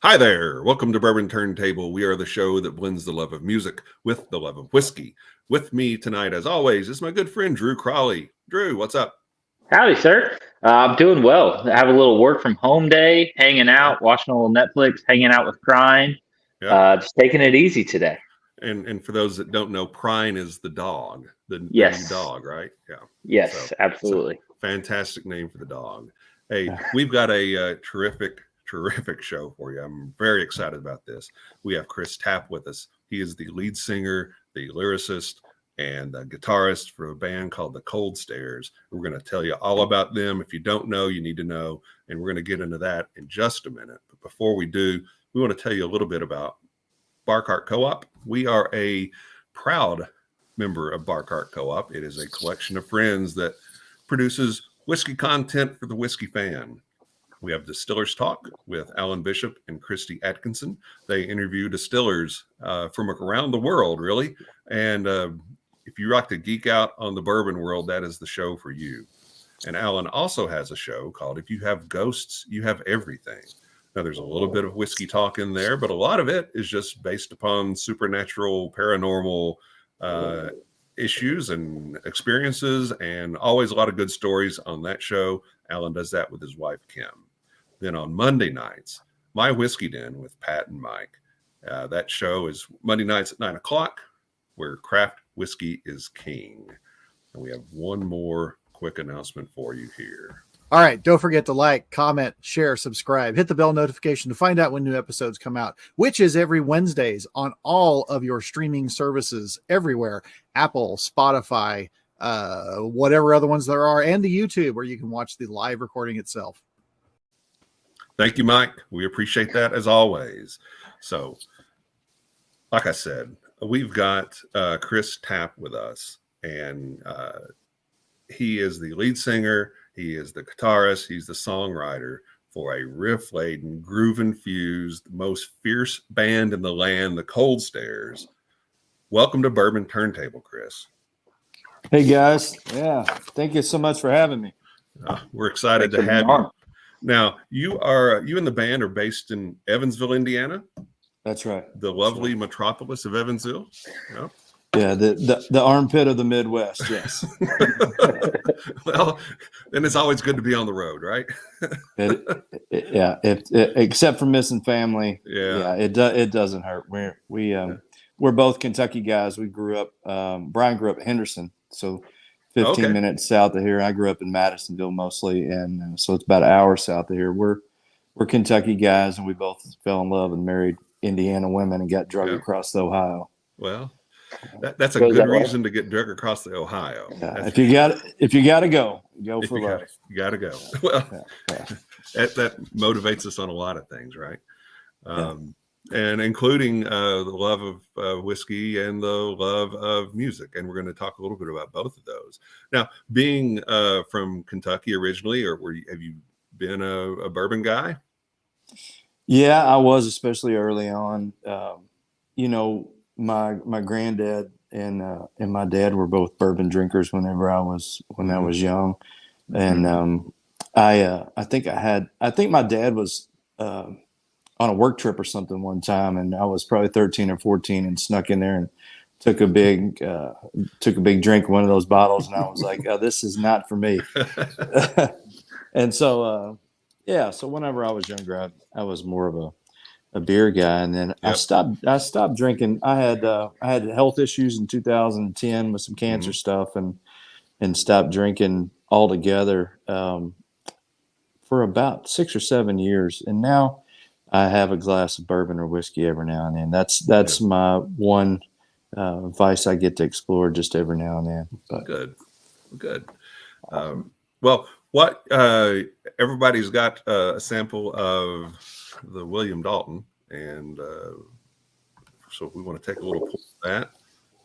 Hi there. Welcome to Bourbon Turntable. We are the show that blends the love of music with the love of whiskey. With me tonight, as always, is my good friend Drew Crawley. Drew, what's up? Howdy, sir. I'm doing well. I have a little work from home day, hanging Yeah. out, watching a little Netflix, hanging out with Prime, Yeah. just taking it easy today. And for those that don't know, Prine is the dog, the new Yes, dog, right? Yeah. yes, So it's a absolutely. fantastic name for the dog. Hey, we've got a terrific show for you. I'm very excited about this. We have Chris Tapp with us. He is the lead singer, the lyricist, and the guitarist for a band called the Cold Stairs. We're going to tell you all about them. If you don't know, you need to know. And we're going to get into that in just a minute. But before we do, we want to tell you a little bit about Barcart Co-op. We are a proud member of Barcart Co-op. It is a collection of friends that produces whiskey content for the whiskey fan. We have Distillers Talk with Alan Bishop and Christy Atkinson. They interview distillers from around the world, really. And if you like to geek out on the bourbon world, that is the show for you. And Alan also has a show called If You Have Ghosts, You Have Everything. Now, there's a little bit of whiskey talk in there, but a lot of it is just based upon supernatural, paranormal issues and experiences, and always a lot of good stories on that show. Alan does that with his wife, Kim. Then on Monday nights, My Whiskey Den with Pat and Mike. That show is Monday nights at 9 o'clock, where craft whiskey is king. And we have one more quick announcement for you here. All right. Don't forget to like, comment, share, subscribe, hit the bell notification to find out when new episodes come out, which is every Wednesdays on all of your streaming services everywhere. Apple, Spotify, whatever other ones there are, and the YouTube where you can watch the live recording itself. Thank you, Mike. We appreciate that as always. So, like I said, we've got Chris Tapp with us, and he is the lead singer. He is the guitarist. He's the songwriter for a riff-laden, groove-infused, most fierce band in the land, the Cold Stairs. Welcome to Bourbon Turntable, Chris. Hey, guys. Yeah, thank you so much for having me. We're excited to have you. Now, you and the band are based in Evansville, Indiana. That's right. The lovely metropolis of Evansville. Yep. Yeah, the armpit of the Midwest. Yes. Well, then it's always good to be on the road, right? Except for missing family. Yeah. It doesn't hurt. We're both Kentucky guys. We grew up. Brian grew up in Henderson, so 15 minutes south of here. I grew up in Madisonville mostly, and so it's about an hour south of here. We're Kentucky guys, and we both fell in love and married Indiana women and got drugged across the Ohio. Well, that's a good reason to get drugged across the Ohio. Yeah, if you got to go for love. You got to go. Well, that motivates us on a lot of things, right? And including the love of whiskey and the love of music. And we're going to talk a little bit about both of those. Now, being from Kentucky originally, or have you been a bourbon guy? Yeah, I was, especially early on. My granddad and my dad were both bourbon drinkers when I was young, and I think my dad was on a work trip or something one time, and I was probably 13 or 14 and snuck in there and took a big drink of one of those bottles, and I was like, oh, this is not for me. And so so whenever I was younger, I was more of a beer guy, and then I stopped drinking. I had health issues in 2010 with some cancer stuff, and stopped drinking altogether for about 6 or 7 years, and now I have a glass of bourbon or whiskey every now and then. That's my one vice I get to explore just every now and then. But. Good. Well, what everybody's got a sample of the William Dalton, and so we want to take a little pull of that.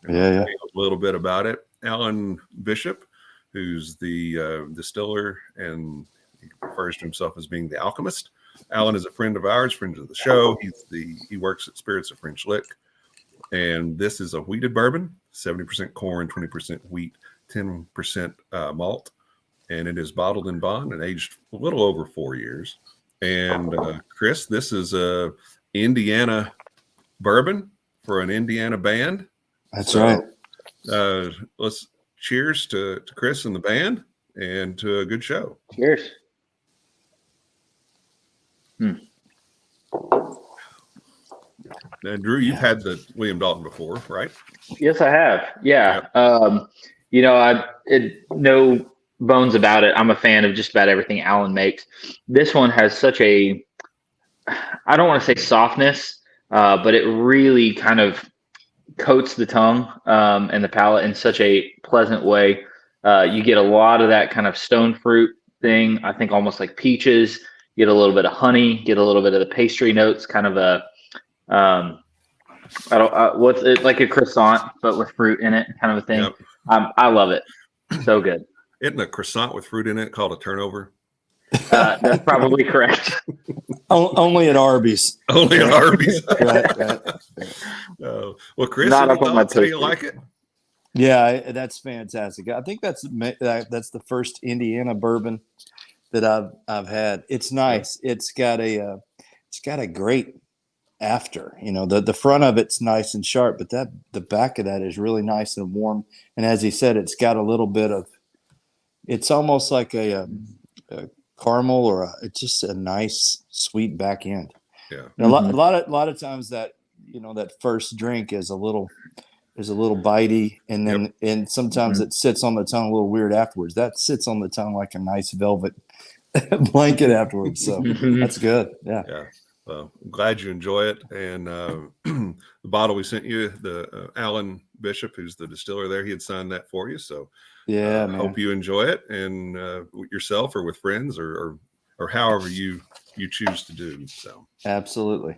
A little bit about it. Alan Bishop, who's the distiller, and he refers to himself as being the alchemist. Alan is a friend of ours, friend of the show. He works at Spirits of French Lick, and this is a wheated bourbon, 70% corn, 20% wheat, 10% malt, and it is bottled in bond and aged a little over 4 years. And Chris, this is a Indiana bourbon for an Indiana band. That's right. Let's cheers to Chris and the band, and to a good show. Cheers. Now, Drew, you've had the William Dalton before, right? Yes, I have. Yeah. No bones about it. I'm a fan of just about everything Alan makes. This one has such a, I don't want to say softness, but it really kind of coats the tongue and the palate in such a pleasant way. You get a lot of that kind of stone fruit thing. I think almost like peaches. Get a little bit of honey. Get a little bit of the pastry notes. Kind of a what's it, like a croissant but with fruit in it, kind of a thing. Yep. I love it. So good. Isn't a croissant with fruit in it called a turnover? That's probably correct. Only at Arby's. Only at Arby's. Right. Well, Chris, Not any up on my thoughts? How you toast like it? Yeah, that's fantastic. I think that's the first Indiana bourbon that I've had. It's nice. It's got a great after. The front of it's nice and sharp, but the back of that is really nice and warm. And as he said, it's got a little bit of. It's almost like a caramel, or it's just a nice sweet back end. Yeah. A lot of times that that first drink is a little bitey, and then and sometimes it sits on the tongue a little weird afterwards. That sits on the tongue like a nice velvet blanket afterwards. So that's good. Yeah. Well, I'm glad you enjoy it. And the bottle we sent you, the Alan Bishop, who's the distiller there, he had signed that for you. So yeah, I hope you enjoy it, and yourself or with friends or however you choose to do. So absolutely.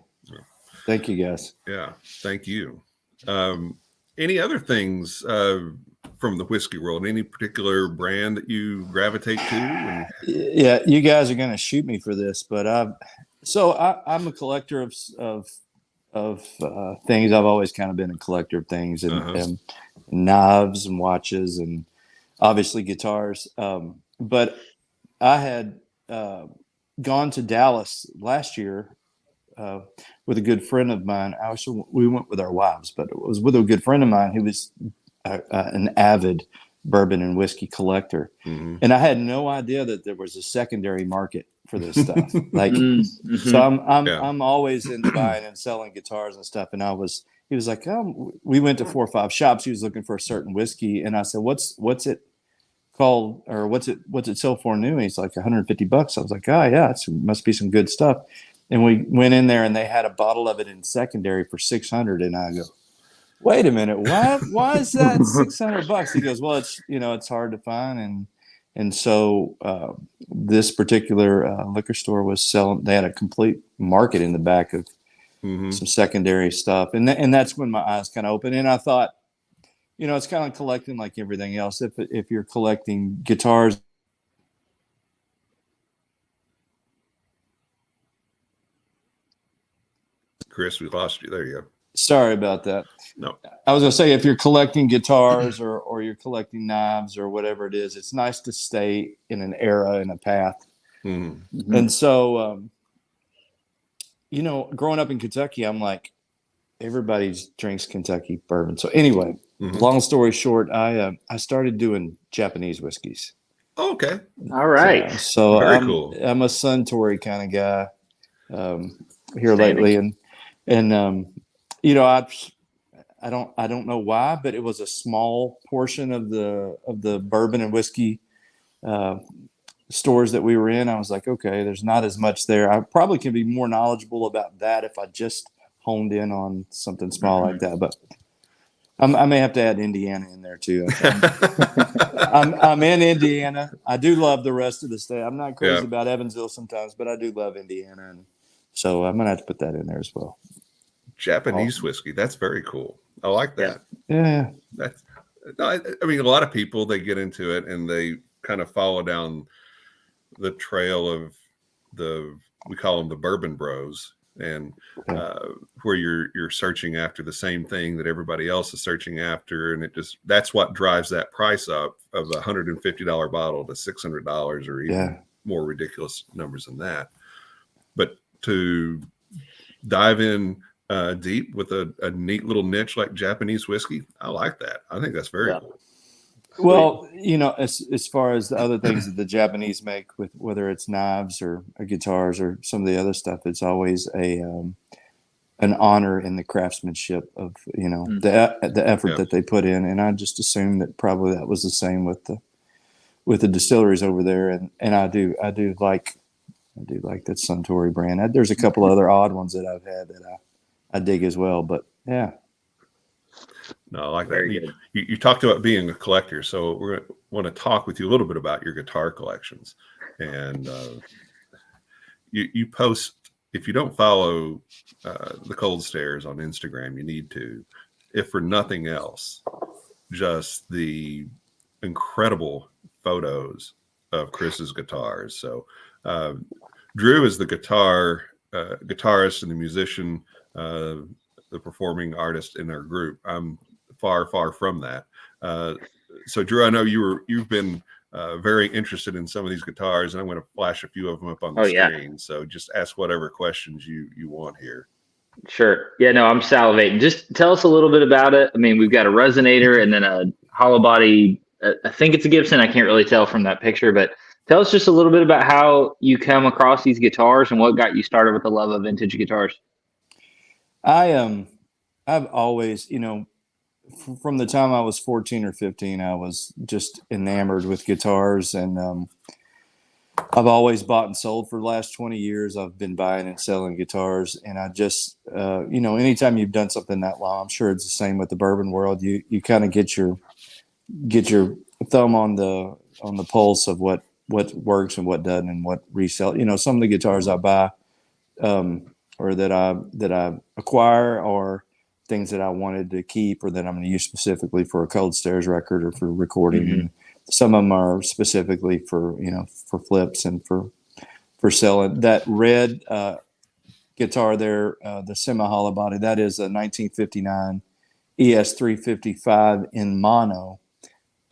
Thank you, guys. Yeah, thank you. Any other things from the whiskey world? Any particular brand that you gravitate to? Yeah, you guys are going to shoot me for this, but I'm a collector of things. I've always kind of been a collector of things, and knives and watches, and obviously guitars. But I had gone to Dallas last year with a good friend of mine. We went with our wives, but it was with a good friend of mine who was an avid bourbon and whiskey collector. Mm-hmm. And I had no idea that there was a secondary market for this stuff. So I'm always into buying and selling guitars and stuff. And he was like, we went to 4 or 5 shops. He was looking for a certain whiskey. And I said, what's it called, or what's it sell for new? And he's like, $150. I was like, oh yeah, it must be some good stuff. And we went in there and they had a bottle of it in secondary for $600. And I go, wait a minute, why is that $600? He goes, well, it's hard to find. And so this particular liquor store was selling, they had a complete market in the back of some secondary stuff. And that's when my eyes kind of opened. And I thought, it's kind of collecting like everything else. If you're collecting guitars, Chris, we lost you. There you go. Sorry about that. No. I was going to say, if you're collecting guitars or you're collecting knives or whatever it is, it's nice to stay in an era and a path. Mm-hmm. And so, growing up in Kentucky, I'm like, everybody drinks Kentucky bourbon. So anyway, long story short, I started doing Japanese whiskeys. Oh, okay. All right. So very cool. I'm a Suntory kind of guy here lately. And I don't know why, but it was a small portion of the bourbon and whiskey stores that we were in. I was like, okay, there's not as much there. I probably can be more knowledgeable about that if I just honed in on something small like that. But I may have to add Indiana in there too. I'm in Indiana. I do love the rest of the state. I'm not crazy about Evansville sometimes, but I do love Indiana, and so I'm gonna have to put that in there as well. Japanese whiskey. That's very cool. I like that. Yeah. I mean, a lot of people, they get into it and they kind of follow down the trail of we call them the bourbon bros, and where you're searching after the same thing that everybody else is searching after. And that's what drives that price up of a $150 bottle to $600 or even more ridiculous numbers than that. but to dive in deep with a neat little niche like Japanese whiskey, I like that. I think that's very cool. Well, as far as the other things that the Japanese make, with whether it's knives or guitars or some of the other stuff, it's always an honor in the craftsmanship of the effort that they put in. And I just assume that probably that was the same with the distilleries over there. And I do like that Suntory brand. There's a couple other odd ones that I've had that I dig as well. But yeah. No, I like that. You talked about being a collector, so we're going to want to talk with you a little bit about your guitar collections. And you post, if you don't follow the Cold Stairs on Instagram, you need to, if for nothing else, just the incredible photos of Chris's guitars. So Drew is the guitarist and the musician, the performing artist in our group. I'm far from that. So Drew, I know you've been very interested in some of these guitars, and I'm going to flash a few of them up on the screen. So just ask whatever questions you want here. Sure. Yeah, no, I'm salivating. Just tell us a little bit about it. I mean, we've got a resonator and then a hollow body. I think it's a Gibson. I can't really tell from that picture, but tell us just a little bit about how you come across these guitars and what got you started with the love of vintage guitars. I've always, from the time I was 14 or 15, I was just enamored with guitars, and I've always bought and sold for the last 20 years. I've been buying and selling guitars, and I just, anytime you've done something that long, I'm sure it's the same with the bourbon world. You kind of get your thumb on the pulse of what works and what doesn't, and what resell. Some of the guitars I buy, or that I acquire, or things that I wanted to keep, or that I'm going to use specifically for a Cold Stairs record or for recording. Mm-hmm. And some of them are specifically for flips and for selling. That red guitar there, the semi hollow body, that is a 1959 ES355 in mono.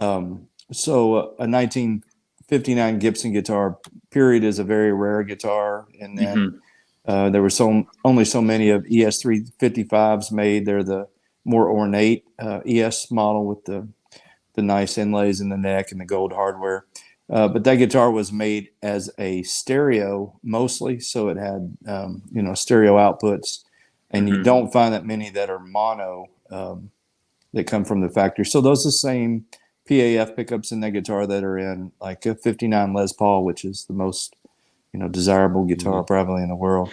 So a 1959 Gibson guitar period is a very rare guitar, and then there were only so many of ES355s made. They're the more ornate ES model with the nice inlays in the neck and the gold hardware. But that guitar was made as a stereo mostly, so it had stereo outputs, and you don't find that many that are mono that come from the factory. So those are the same PAF pickups in that guitar that are in like a 59 Les Paul, which is the most desirable guitar probably in the world.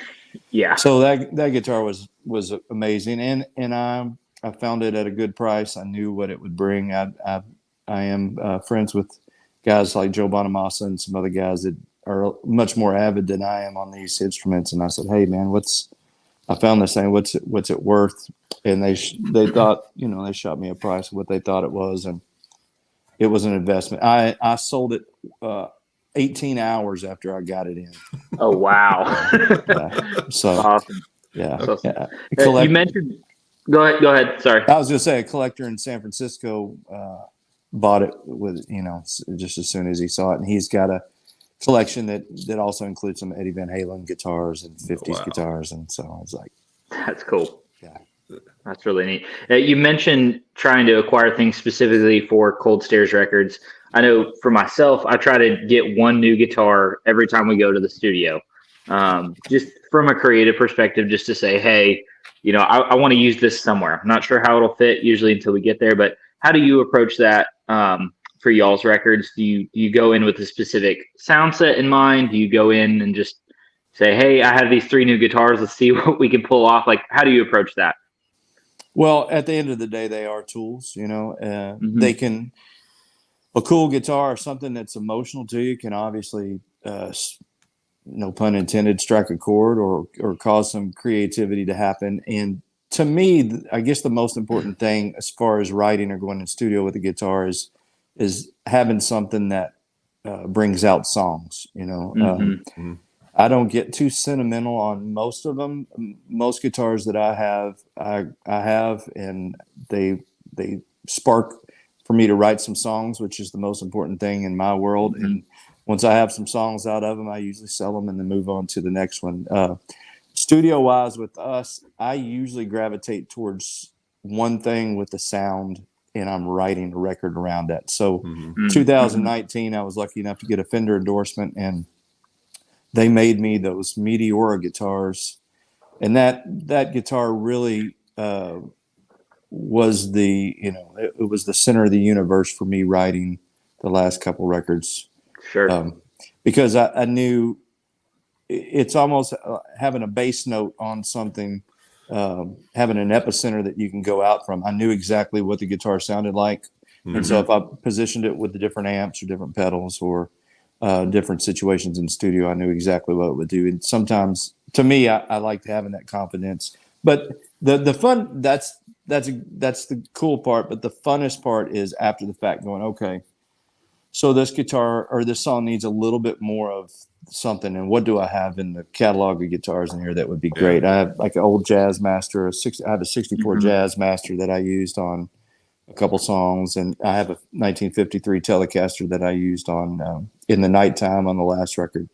Yeah. So that guitar was amazing, and I found it at a good price. I knew what it would bring. I am friends with guys like Joe Bonamassa and some other guys that are much more avid than I am on these instruments. And I said, "Hey man, I found this thing. What's it worth?" And they thought, they shot me a price of what they thought it was, and it was an investment. I sold it 18 hours after I got it in. Oh, wow. So awesome. Yeah. Awesome. You mentioned, go ahead. Sorry. I was going to say a collector in San Francisco bought it with, just as soon as he saw it. And he's got a collection that also includes some Eddie Van Halen guitars and 50s guitars. And so I was like, that's cool. Yeah. That's really neat. You mentioned trying to acquire things specifically for Cold Stairs records. I know for myself, I try to get one new guitar every time we go to the studio. Just from a creative perspective, just to say, hey, I want to use this somewhere. I'm not sure how it'll fit usually until we get there, but how do you approach that for y'all's records? Do you go in with a specific sound set in mind? Do you go in and just say, hey, I have these 3 new guitars. Let's see what we can pull off. Like, how do you approach that? Well, at the end of the day, they are tools, they can, a cool guitar or something that's emotional to you can obviously, no pun intended, strike a chord or cause some creativity to happen. And to me, I guess the most important thing as far as writing or going in the studio with a guitar is having something that brings out songs, I don't get too sentimental on most of them. Most guitars that I have, and they spark for me to write some songs, which is the most important thing in my world. And once I have some songs out of them, I usually sell them and then move on to the next one. Studio wise with us, I usually gravitate towards one thing with the sound, and I'm writing a record around that. So 2019, I was lucky enough to get a Fender endorsement, and they made me those Meteora guitars. And that guitar really was it was the center of the universe for me writing the last couple records. Sure. Because I knew it's almost having a bass note on something, having an epicenter that you can go out from. I knew exactly what the guitar sounded like. And so if I positioned it with the different amps or different pedals or different situations in the studio, I knew exactly what it would do. And sometimes, to me, I liked having that confidence. But the fun, that's the cool part. But the funnest part is after the fact going, okay, so this guitar or this song needs a little bit more of something. And what do I have in the catalog of guitars in here that would be great? I have like an old Jazz Master, I have a 64 Jazz Master that I used on a couple songs. And I have a 1953 Telecaster that I used on in the nighttime on the last record.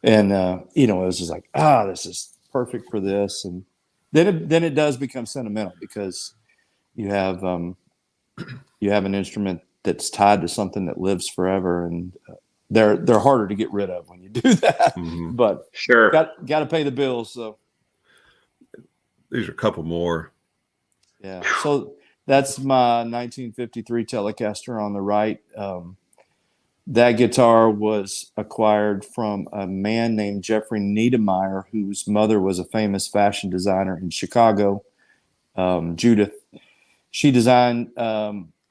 And, it was just like, this is perfect for this. And then it does become sentimental because you have an instrument that's tied to something that lives forever, and they're harder to get rid of when you do that. But sure, got to pay the bills. So these are a couple more. Yeah. So that's my 1953 Telecaster on the right. That guitar was acquired from a man named Jeffrey Niedermeyer, whose mother was a famous fashion designer in Chicago, Judith. She designed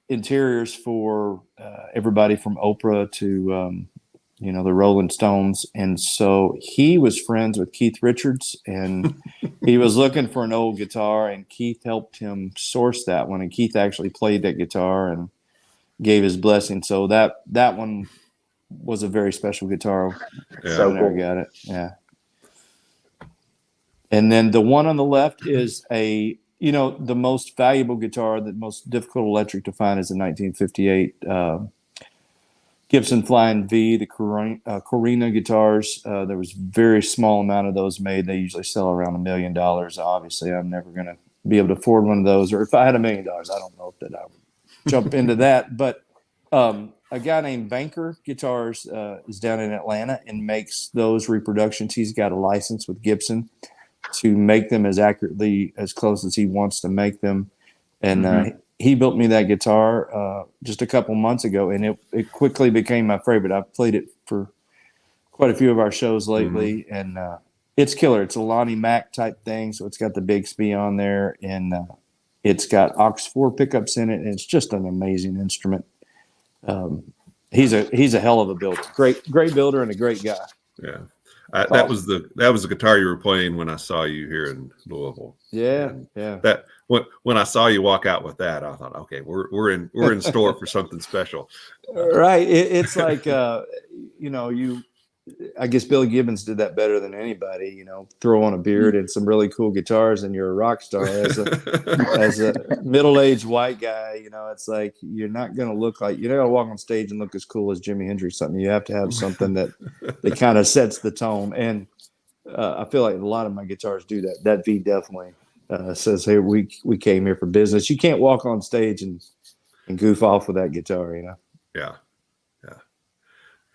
interiors for everybody from Oprah to, the Rolling Stones. And so he was friends with Keith Richards, and he was looking for an old guitar, and Keith helped him source that one. And Keith actually played that guitar and gave his blessing. So that one was a very special guitar. So I got it. Yeah. And then the one on the left is the most valuable guitar, the most difficult electric to find is a 1958 Gibson Flying V, the Corina guitars. There was a very small amount of those made. They usually sell around $1 million. Obviously, I'm never going to be able to afford one of those. Or if I had $1 million, I don't know if I would jump into that. But a guy named Banker Guitars is down in Atlanta and makes those reproductions. He's got a license with Gibson to make them as accurately, as close as he wants to make them. And he built me that guitar just a couple months ago, and it quickly became my favorite. I've played it for quite a few of our shows lately, and it's killer. It's a Lonnie Mack type thing, so it's got the Bigsby on there, and it's got aux4 pickups in it, and it's just an amazing instrument. He's a hell of a builder. Great builder and a great guy. Yeah. That was the guitar you were playing when I saw you here in Louisville. Yeah, and yeah. That when I saw you walk out with that, I thought, okay, we're in store for something special. Right. It's like I guess Billy Gibbons did that better than anybody. Throw on a beard and some really cool guitars, and you're a rock star. As a middle-aged white guy, it's like you're not going to look like you're not going to walk on stage and look as cool as Jimi Hendrix. Something you have to have something that kind of sets the tone. And I feel like a lot of my guitars do that. That V definitely says, "Hey, we came here for business." You can't walk on stage and goof off with that guitar, Yeah.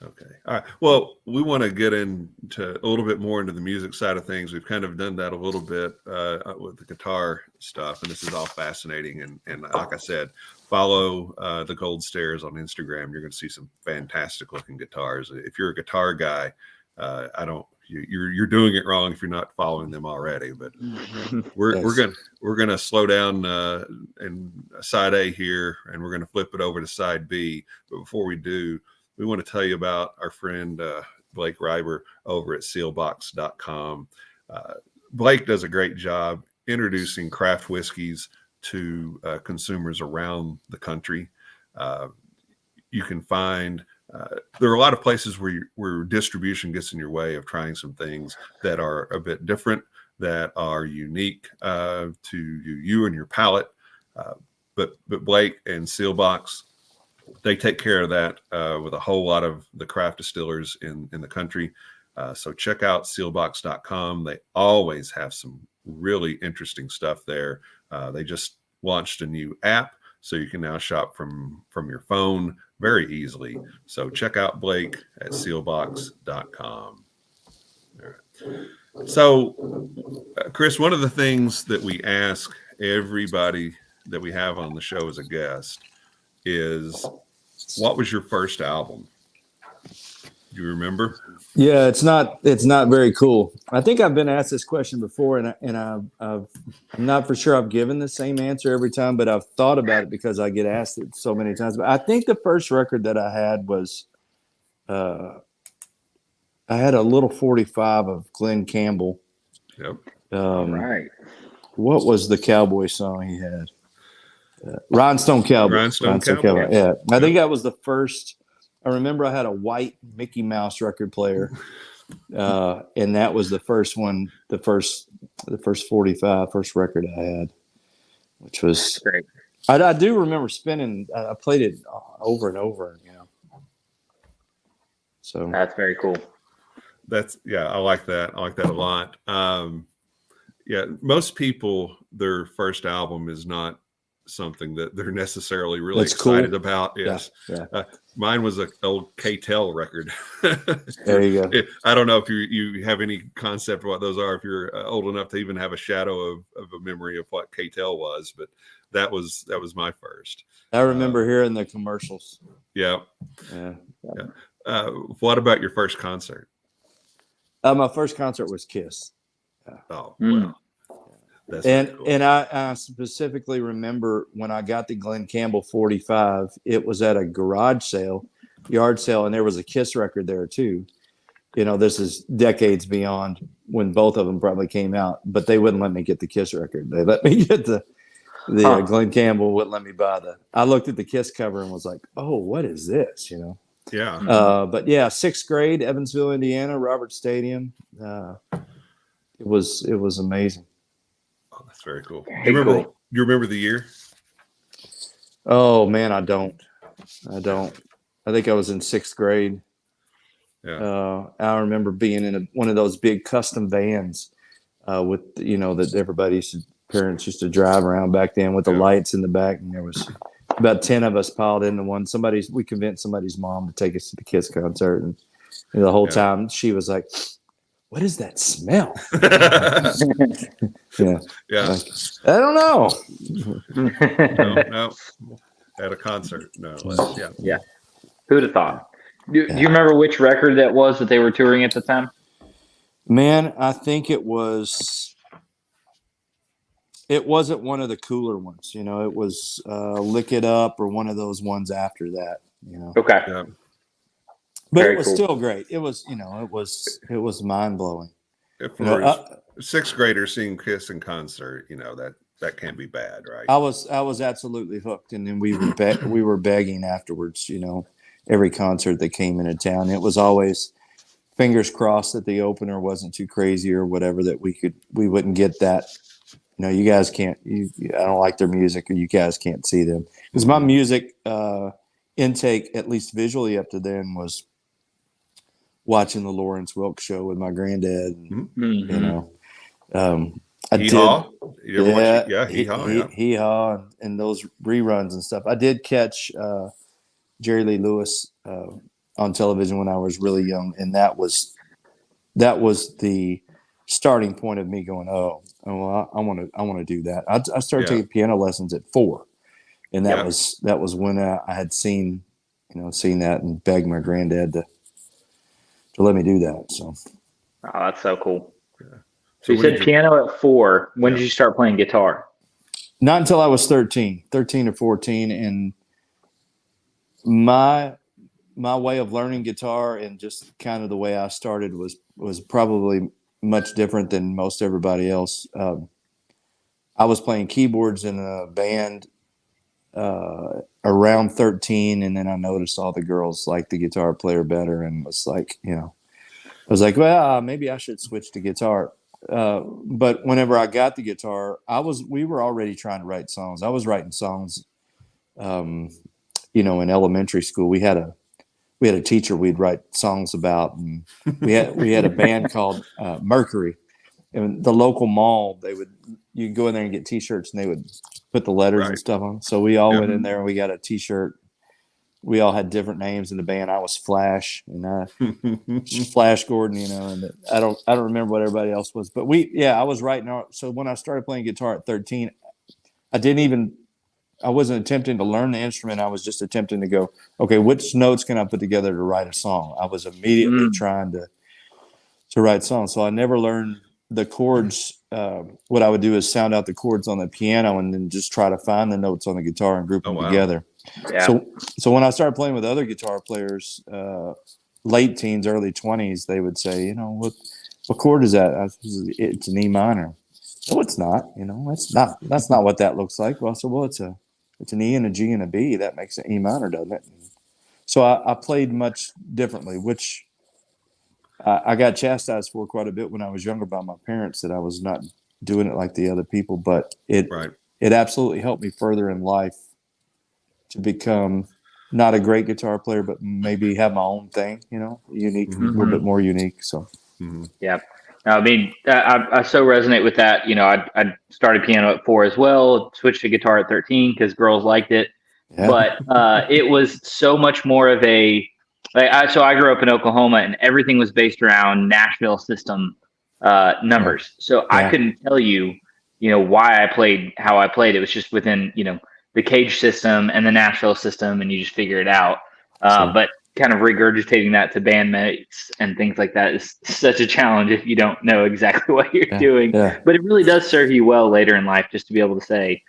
Okay. All right. Well, we want to get into a little bit more into the music side of things. We've kind of done that a little bit with the guitar stuff, and this is all fascinating. And like I said, follow the Gold Stairs on Instagram. You're going to see some fantastic looking guitars. If you're a guitar guy, you're doing it wrong if you're not following them already. But we're gonna slow down in side A here, and we're going to flip it over to side B. But before we do, we want to tell you about our friend Blake Reiber over at sealbox.com. Blake does a great job introducing craft whiskeys to consumers around the country. You can find there are a lot of places where distribution gets in your way of trying some things that are a bit different, that are unique to you and your palate. But Blake and Sealbox they take care of that with a whole lot of the craft distillers in the country. So check out sealbox.com. They always have some really interesting stuff there. They just launched a new app, so you can now shop from your phone very easily. So check out Blake at sealbox.com. All right. So, Chris, one of the things that we ask everybody that we have on the show as a guest is, what was your first album? Do you remember? Yeah, it's not very cool. I think I've been asked this question before, and I'm not for sure I've given the same answer every time, but I've thought about it because I get asked it so many times. But I think the first record that I had was, I had a little 45 of Glenn Campbell. Yep. All right. What was the cowboy song he had? Rhinestone Cowboy. Rhinestone Cowboy. Yeah, I think that was the first. I remember I had a white Mickey Mouse record player, and that was the first one, the first 45, first record I had, which was Great. I do remember spinning. I played it over and over, So That's very cool. I like that. I like that a lot. Most people, their first album is not something that they're necessarily really excited about. Yes. Yeah. Mine was an old K-Tel record. There you go. I don't know if you have any concept of what those are, if you're old enough to even have a shadow of a memory of what K-Tel was, but that was my first. I remember hearing the commercials. Yeah. What about your first concert? My first concert was Kiss. Oh, well. That's really cool. And I specifically remember when I got the Glenn Campbell 45, it was at a yard sale, and there was a Kiss record there too. This is decades beyond when both of them probably came out, but they wouldn't let me get the Kiss record. They let me get the Glenn Campbell, wouldn't let me buy I looked at the Kiss cover and was like, oh, what is this? Yeah. But yeah, 6th grade, Evansville, Indiana, Robert Stadium. It was amazing. Oh, that's very cool. Do you remember the year? Oh man, I don't. I think I was in 6th grade. Yeah. I remember being in one of those big custom vans with that parents used to drive around back then with the lights in the back, and there was about 10 of us piled into one. We convinced somebody's mom to take us to the Kiss concert, and the whole time she was like, what is that smell? Yeah. Like, I don't know. No. At a concert, no less. Yeah. Who'd have thought? Do you remember which record that was that they were touring at the time? Man, I think it wasn't one of the cooler ones. It was Lick It Up or one of those ones after that. Okay. Yeah. But Very it was cool. still great. It was mind blowing. For 6th graders seeing Kiss in concert, that can't be bad, right? I was absolutely hooked, and then we were begging afterwards. Every concert that came into town, it was always fingers crossed that the opener wasn't too crazy or whatever, that we wouldn't get that. You guys can't. I don't like their music, or you guys can't see them, because my music intake, at least visually up to then, was watching the Lawrence Welk show with my granddad. Hee-haw? Hee-haw, and those reruns and stuff. I did catch Jerry Lee Lewis on television when I was really young, and that was the starting point of me going, well, I want to do that. I started taking piano lessons at 4, and that was when I had seen that and begged my granddad to let me do that. So, oh, that's so cool. Yeah. So you said piano at 4. When did you start playing guitar? Not until I was 13 or 14, and my way of learning guitar and just kind of the way I started was probably much different than most everybody else. I was playing keyboards in a band around 13, and then I noticed all the girls liked the guitar player better, and was like, I was like, well, maybe I should switch to guitar. But whenever I got the guitar, we were already trying to write songs. I was writing songs in elementary school, we had a teacher we'd write songs about, and we had a band called Mercury. And the local mall, you go in there and get T-shirts, and they would put the letters and stuff on. So we all went in there and we got a T-shirt. We all had different names in the band. I was Flash, and Flash Gordon, and I don't remember what everybody else was, but I was writing out. So when I started playing guitar at 13, I wasn't attempting to learn the instrument. I was just attempting to go, okay, which notes can I put together to write a song? I was immediately trying to write songs. So I never learned the chords. What I would do is sound out the chords on the piano and then just try to find the notes on the guitar and group them together. Yeah. So when I started playing with other guitar players, late teens, early 20s, they would say, what chord is that? It's an E minor. No, it's not. That's not what that looks like. Well, it's an E and a G and a B. That makes an E minor, doesn't it? So I played much differently, which I got chastised for quite a bit when I was younger by my parents, that I was not doing it like the other people. But it absolutely helped me further in life to become not a great guitar player, but maybe have my own thing, unique, a little bit more unique. So, yeah. I mean, I so resonate with that. I started piano at 4 as well, switched to guitar at 13 because girls liked it. Yeah. But it was so much more of so I grew up in Oklahoma, and everything was based around Nashville system numbers. So I couldn't tell you, why I played how I played. It was just within, the Cage system and the Nashville system, and you just figure it out. But kind of regurgitating that to bandmates and things like that is such a challenge if you don't know exactly what you're doing. Yeah. But it really does serve you well later in life just to be able to say,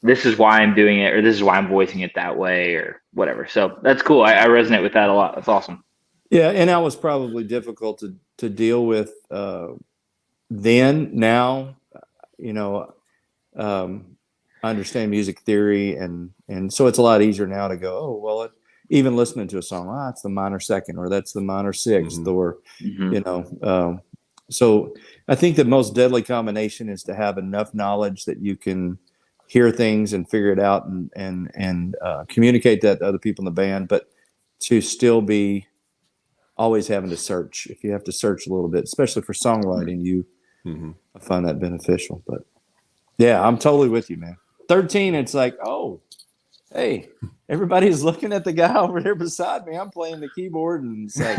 this is why I'm doing it, or this is why I'm voicing it that way, or whatever. So that's cool. I resonate with that a lot. That's awesome. Yeah, and that was probably difficult to deal with then. Now, I understand music theory, and so it's a lot easier now to go, oh, well, even listening to a song, it's the minor second, or that's the minor sixth, or, so I think the most deadly combination is to have enough knowledge that you can hear things and figure it out and communicate that to other people in the band, but to still be always having to search. If you have to search a little bit, especially for songwriting, I find that beneficial. But yeah, I'm totally with you, man. 13, it's like, oh, hey, everybody's looking at the guy over there beside me. I'm playing the keyboard, and it's like,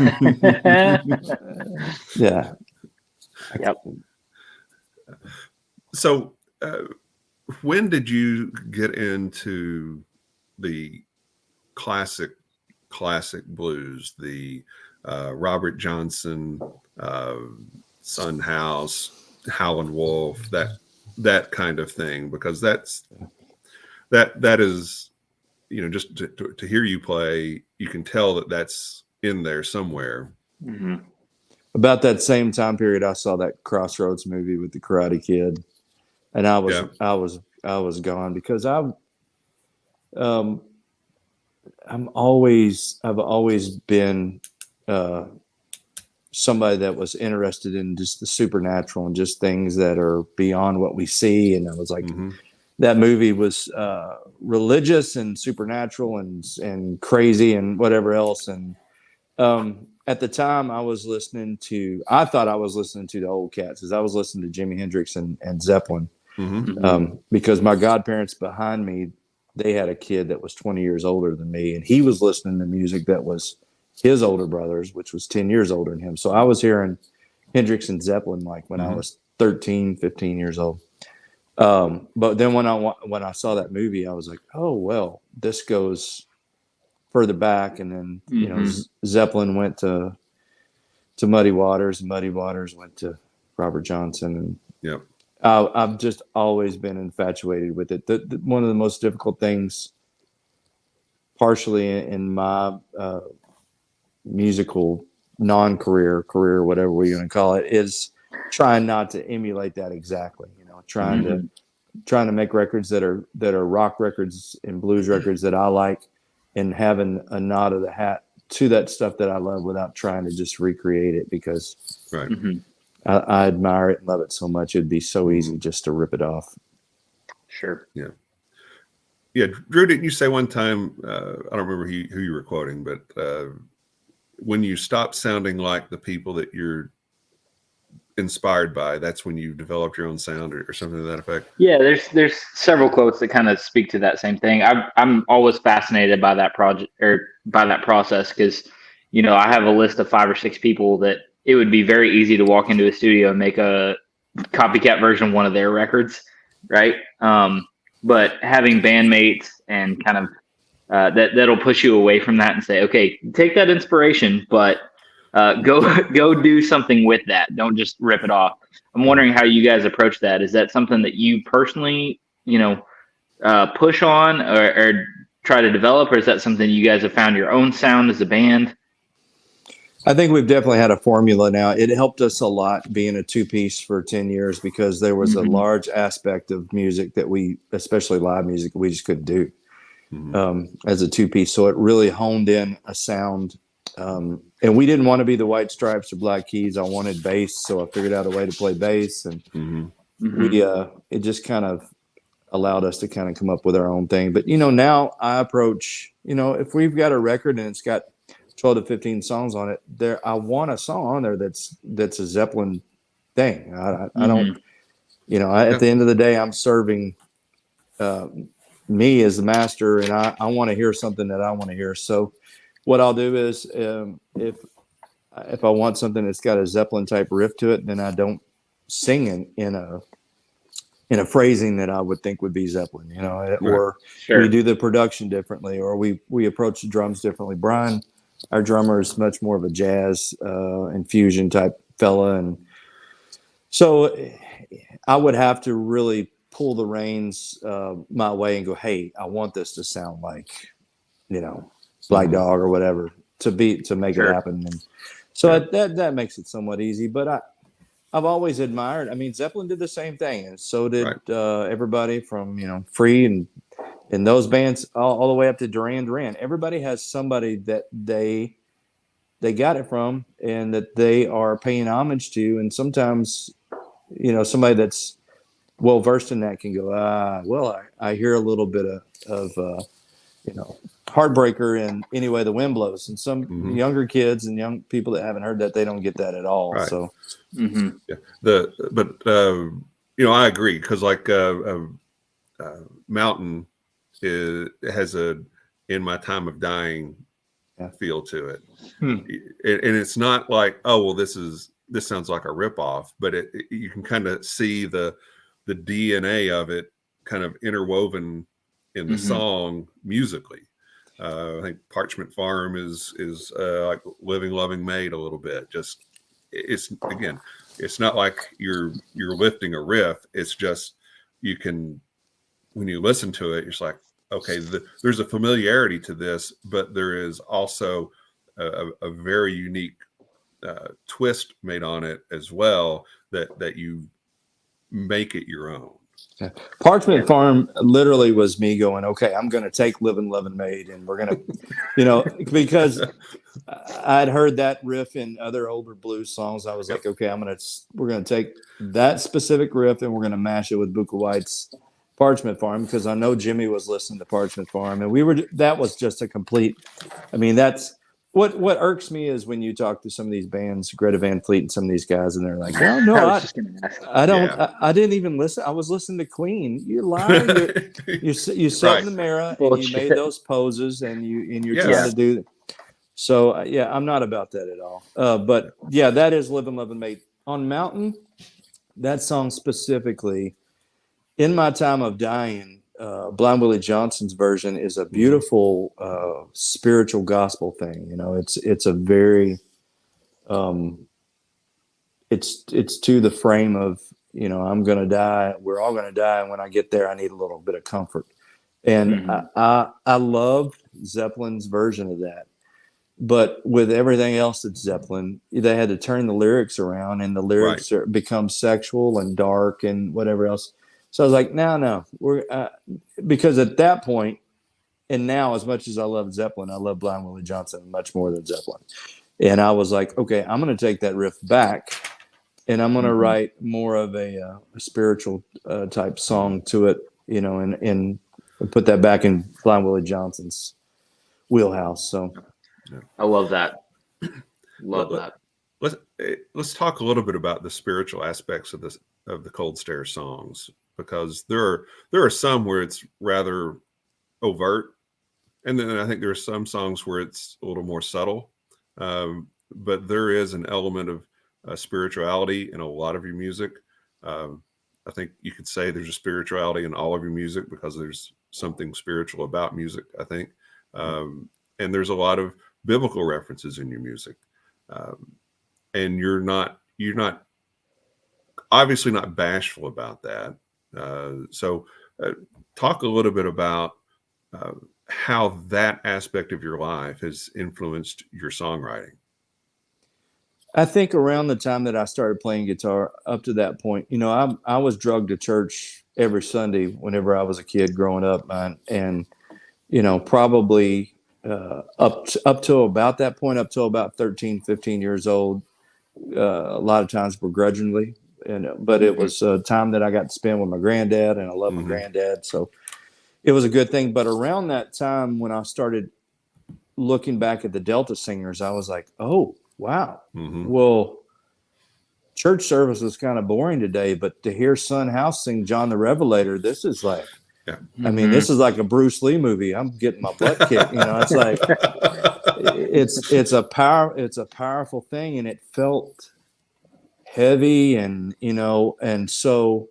yeah. Yep. So, when did you get into the classic blues, the Robert Johnson, Son House, Howlin' Wolf, that kind of thing? Because that is, just to hear you play, you can tell that that's in there somewhere. Mm-hmm. About that same time period, I saw that Crossroads movie with the Karate Kid, and I was gone, because I've always been somebody that was interested in just the supernatural and just things that are beyond what we see. And I was like, that movie was religious and supernatural and crazy and whatever else. And at the time, I thought I was listening to the old cats, because I was listening to Jimi Hendrix and Zeppelin, because my godparents behind me, they had a kid that was 20 years older than me, and he was listening to music that was his older brother's, which was 10 years older than him. So I was hearing Hendrix and Zeppelin like when I was 13, 15 years old. But then when I saw that movie, I was like, oh, well, this goes further back. And then, Zeppelin went to Muddy Waters, and Muddy Waters went to Robert Johnson. And I've just always been infatuated with it. One of the most difficult things, partially in my musical non-career, whatever we're going to call it, is trying not to emulate that exactly. Trying to make records that are rock records and blues records that I like, and having a nod of the hat to that stuff that I love without trying to just recreate it, because I admire it and love it so much. It'd be so easy just to rip it off. Sure. Yeah. Yeah, Drew, didn't you say one time? I don't remember who you were quoting, but when you stop sounding like the people that you're inspired by, that's when you develop your own sound, or something to that effect. Yeah, there's several quotes that kind of speak to that same thing. I'm always fascinated by that project or by that process because, I have a list of 5 or 6 people that it would be very easy to walk into a studio and make a copycat version of one of their records, right? But having bandmates and kind of that'll push you away from that and say, okay, take that inspiration, but go do something with that. Don't just rip it off. I'm wondering how you guys approach that. Is that something that you personally, push on or try to develop, or is that something you guys have found your own sound as a band? I think we've definitely had a formula now. It helped us a lot being a 2-piece for 10 years because there was a large aspect of music that especially live music, we just couldn't do as a 2-piece. So it really honed in a sound. And we didn't want to be the White Stripes or Black Keys. I wanted bass, so I figured out a way to play bass, and it just kind of allowed us to kind of come up with our own thing. But now I approach, if we've got a record and it's got 12 to 15 songs on it, I want a song on there that's a Zeppelin thing. I don't, at the end of the day, I'm serving me as the master, and I want to hear something that I want to hear. So what I'll do is if I want something that's got a Zeppelin type riff to it, then I don't sing in a phrasing that I would think would be Zeppelin, or we do the production differently, or we approach the drums differently. Brian, our drummer, is much more of a jazz infusion type fella, and so I would have to really pull the reins my way and go, hey, I want this to sound like, Black Dog or whatever to make it happen. And so that makes it somewhat easy. But I've always admired. I mean, Zeppelin did the same thing, and so did everybody from Free and those bands all the way up to Duran Duran. Everybody has somebody that they got it from and that they are paying homage to, and sometimes somebody that's well versed in that can go, I hear a little bit of Heartbreaker and Anyway the Wind Blows, and some younger kids and young people that haven't heard that, they don't get that at all. Right. So I agree, because like Mountain has a In My Time of Dying feel to it. And it's not like, oh well, this sounds like a ripoff, but you can kind of see the DNA of it kind of interwoven in the song musically. I think Parchment Farm is like Living Loving Maid a little bit. Just it's not like you're lifting a riff. It's just you can, when you listen to it, you're just like, okay, there's a familiarity to this, but there is also a very unique twist made on it as well that you make it your own. Parchment Farm literally was me going, okay, I'm going to take Living Loving Maid, and we're going to, because I'd heard that riff in other older blues songs. I was like, okay, we're going to take that specific riff and we're going to mash it with Buka White's Parchment Farm, because I know Jimmy was listening to Parchment Farm, and that was just a complete, that's what irks me is when you talk to some of these bands, Greta Van Fleet and some of these guys, and they're like, well, no, I don't, I didn't even listen. I was listening to Queen. You're lying. You sat in the mirror and you made those poses, and you're trying to do that. So I'm not about that at all. But that is Living Loving Maid. On Mountain, that song specifically, In My Time of Dying, Blind Willie Johnson's version is a beautiful spiritual gospel thing. It's a very it's to the frame of I'm gonna die, we're all gonna die, and when I get there I need a little bit of comfort. And I love Zeppelin's version of that. But with everything else that's Zeppelin, they had to turn the lyrics around, and the lyrics become sexual and dark and whatever else. So I was like, no, we're because at that point, and now as much as I love Zeppelin, I love Blind Willie Johnson much more than Zeppelin. And I was like, okay, I'm going to take that riff back, and I'm going to write more of a spiritual type song to it, and put that back in Blind Willie Johnson's wheelhouse. So I love that. Love Let- that. Let's talk a little bit about the spiritual aspects of the Cold Stare songs, because there are some where it's rather overt, and then I think there are some songs where it's a little more subtle. But there is an element of spirituality in a lot of your music. I think you could say there's a spirituality in all of your music because there's something spiritual about music, I think. And there's a lot of biblical references in your music. And you're not obviously not bashful about that. So talk a little bit about how that aspect of your life has influenced your songwriting. I think around the time that I started playing guitar, up to that point, I was drugged to church every Sunday whenever I was a kid growing up, and probably up to about that point, up to about 13, 15 years old, a lot of times begrudgingly, but it was a time that I got to spend with my granddad, and I love my granddad, so it was a good thing. But around that time, when I started looking back at the Delta singers, I was like, oh, wow. Well, church service was kind of boring today, but to hear Son House sing John the Revelator, this is like, I mean, this is like a Bruce Lee movie. I'm getting my butt kicked. It's like, it's a powerful thing, and it felt heavy, and so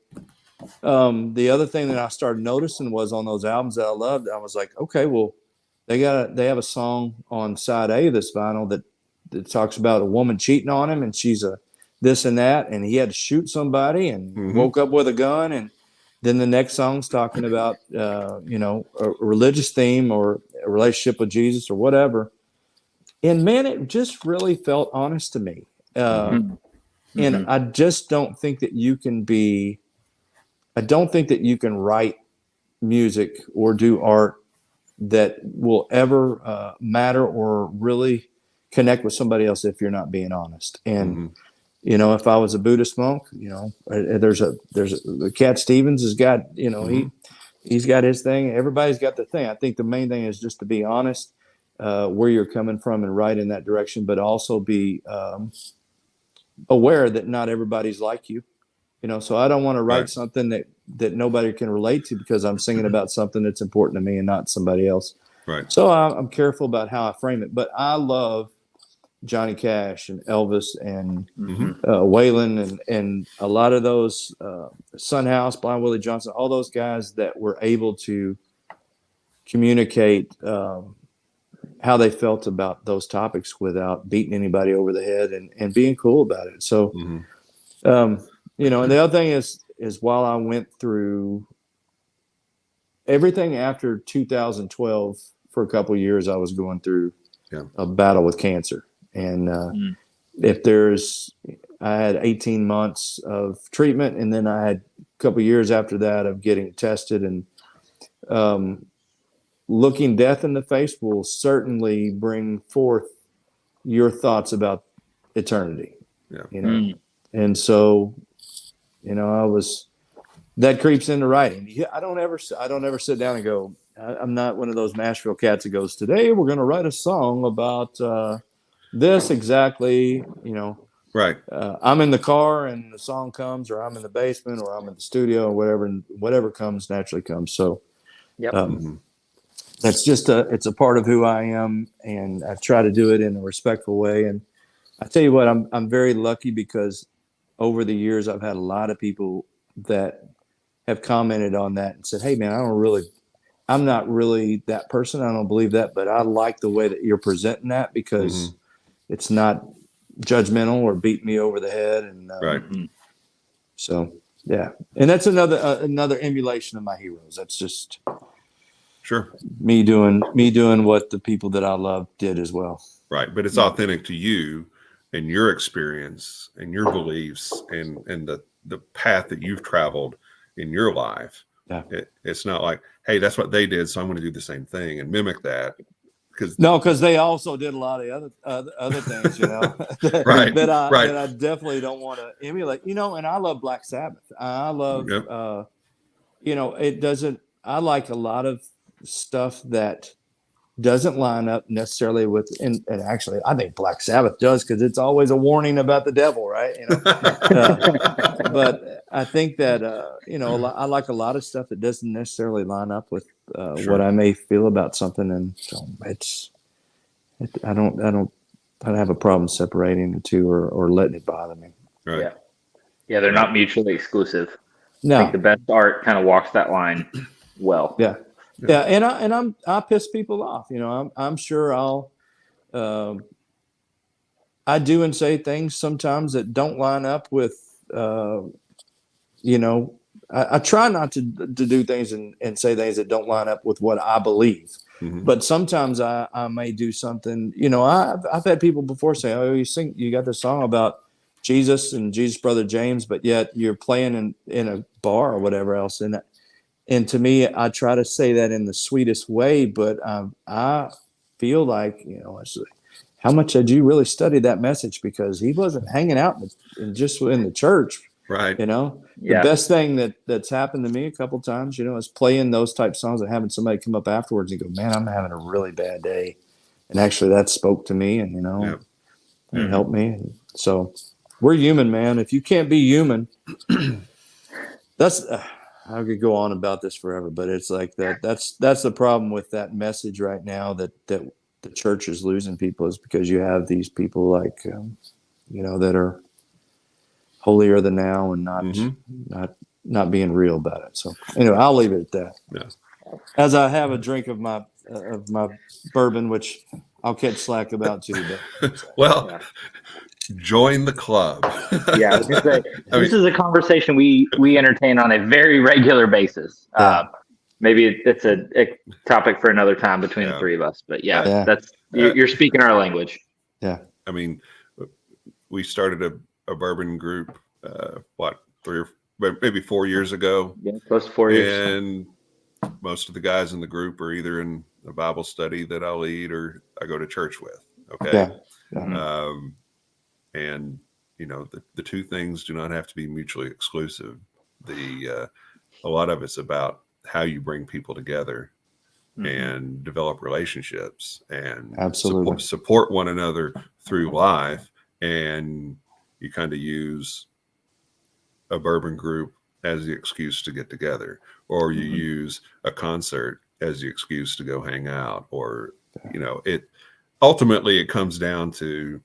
the other thing that I started noticing was on those albums that I loved, I was like, okay, well, they have a song on side A of this vinyl that talks about a woman cheating on him, and she's a this and that, and he had to shoot somebody and woke up with a gun, and then the next song's talking about a religious theme or a relationship with Jesus or whatever. And man, it just really felt honest to me. And I just don't think that you can write music or do art that will ever matter or really connect with somebody else if you're not being honest. And if I was a Buddhist monk, there's Cat Stevens has got, he's got his thing. Everybody's got their thing. I think the main thing is just to be honest where you're coming from and right in that direction, but also be aware that not everybody's like you. So I don't want to write something that nobody can relate to because I'm singing about something that's important to me and not somebody else. Right. So I'm careful about how I frame it, but I love Johnny Cash and Elvis and Waylon and a lot of those Son House, Blind Willie Johnson, all those guys that were able to communicate how they felt about those topics without beating anybody over the head and being cool about it. So, and the other thing is while I went through everything after 2012 for a couple of years, I was going through a battle with cancer. And I had 18 months of treatment, and then I had a couple of years after that of getting tested, and looking death in the face will certainly bring forth your thoughts about eternity. And so, that creeps into writing. I don't ever sit down and go, I'm not one of those Nashville cats that goes, today we're going to write a song about this exactly, Right. I'm in the car and the song comes, or I'm in the basement, or I'm in the studio, or whatever, and whatever comes naturally comes. So, that's just it's a part of who I am, and I try to do it in a respectful way. And I tell you what, I'm very lucky because over the years I've had a lot of people that have commented on that and said, "Hey, man, I'm not really that person. I don't believe that, but I like the way that you're presenting that because it's not judgmental or beating me over the head." And so, yeah. And that's another emulation of my heroes. That's just me doing what the people that I love did as well. Right. But it's authentic to you and your experience and your beliefs and the path that you've traveled in your life. Yeah. It's not like, hey, that's what they did, so I'm going to do the same thing and mimic that. Because they also did a lot of other things, that I definitely don't want to emulate. And I love Black Sabbath. I love, it doesn't. I like a lot of stuff that doesn't line up necessarily with, and actually I think Black Sabbath does, because it's always a warning about the devil, right? But I think that I like a lot of stuff that doesn't necessarily line up with Sure. what I may feel about something, and so I don't have a problem separating the two or letting it bother me. Right. Yeah, they're not mutually exclusive. I No, think the best art kind of walks that line well. yeah, and I piss people off. I'm sure I'll. I do and say things sometimes that don't line up with, I try not to do things and say things that don't line up with what I believe. Mhm. But sometimes I may do something, I've had people before say, oh, you got this song about Jesus and Jesus' brother James, but yet you're playing in a bar or whatever else. And to me, I try to say that in the sweetest way, but I feel like, it's like, how much had you really studied that message? Because he wasn't hanging out just in the church. Right. The best thing that's happened to me a couple times, is playing those type songs and having somebody come up afterwards and go, man, I'm having a really bad day. And actually that spoke to me and, and helped me. And so we're human, man. If you can't be human, that's, I could go on about this forever, but it's like that's the problem with that message right now, that the church is losing people, is because you have these people like, that are holier than thou and not being real about it. So anyway, I'll leave it at that. Yeah. As I have a drink of my bourbon, which I'll catch slack about too. But join the club. Yeah, I was gonna say, this is a conversation we entertain on a very regular basis. Maybe it's a topic for another time between the three of us, but that's you're speaking our language. Yeah, I mean, we started a bourbon group, 3 or maybe 4 years ago. Yeah, close to 4 years. And most of the guys in the group are either in a Bible study that I lead or I go to church with. Okay. Yeah. And the two things do not have to be mutually exclusive. A lot of it's about how you bring people together and develop relationships and absolutely support one another through life. And you kind of use a bourbon group as the excuse to get together, or you use a concert as the excuse to go hang out, or it ultimately it comes down to,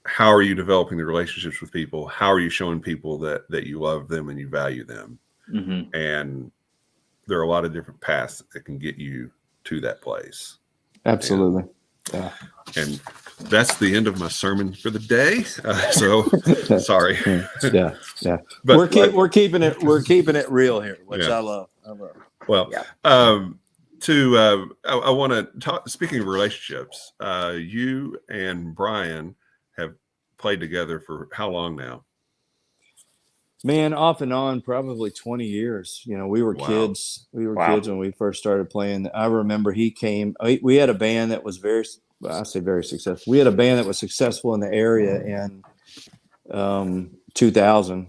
how are you developing the relationships with people? How are you showing people that you love them and you value them? And there are a lot of different paths that can get you to that place. Absolutely. And that's the end of my sermon for the day. So sorry. Yeah. But we're keeping it real here, which I love. Well, I want to talk, speaking of relationships, you and Brian have played together for how long now? Man, off and on, probably 20 years. We were kids. We were kids when we first started playing. I remember he came. We had a band that was very successful. We had a band that was successful in the area in 2000.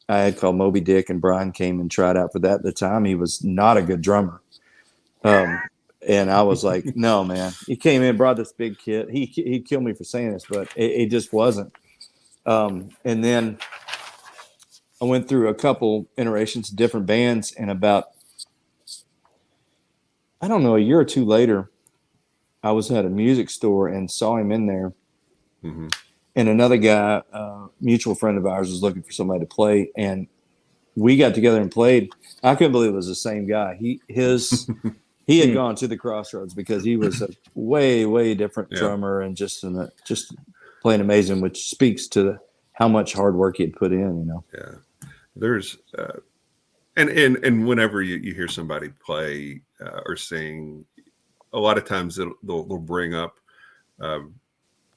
I had called Moby Dick, and Brian came and tried out for that. At the time, he was not a good drummer. And I was like, no, man. He came in, brought this big kit. He'd kill me for saying this, but it just wasn't. And then I went through a couple iterations of different bands, and about, I don't know, a year or two later, I was at a music store and saw him in there. And another guy, mutual friend of ours, was looking for somebody to play, and we got together and played. I couldn't believe it was the same guy. He had gone to the Crossroads because he was a way, way different drummer and just playing amazing, which speaks to how much hard work he had put in. Yeah. There's and whenever you hear somebody play or sing, a lot of times they'll bring up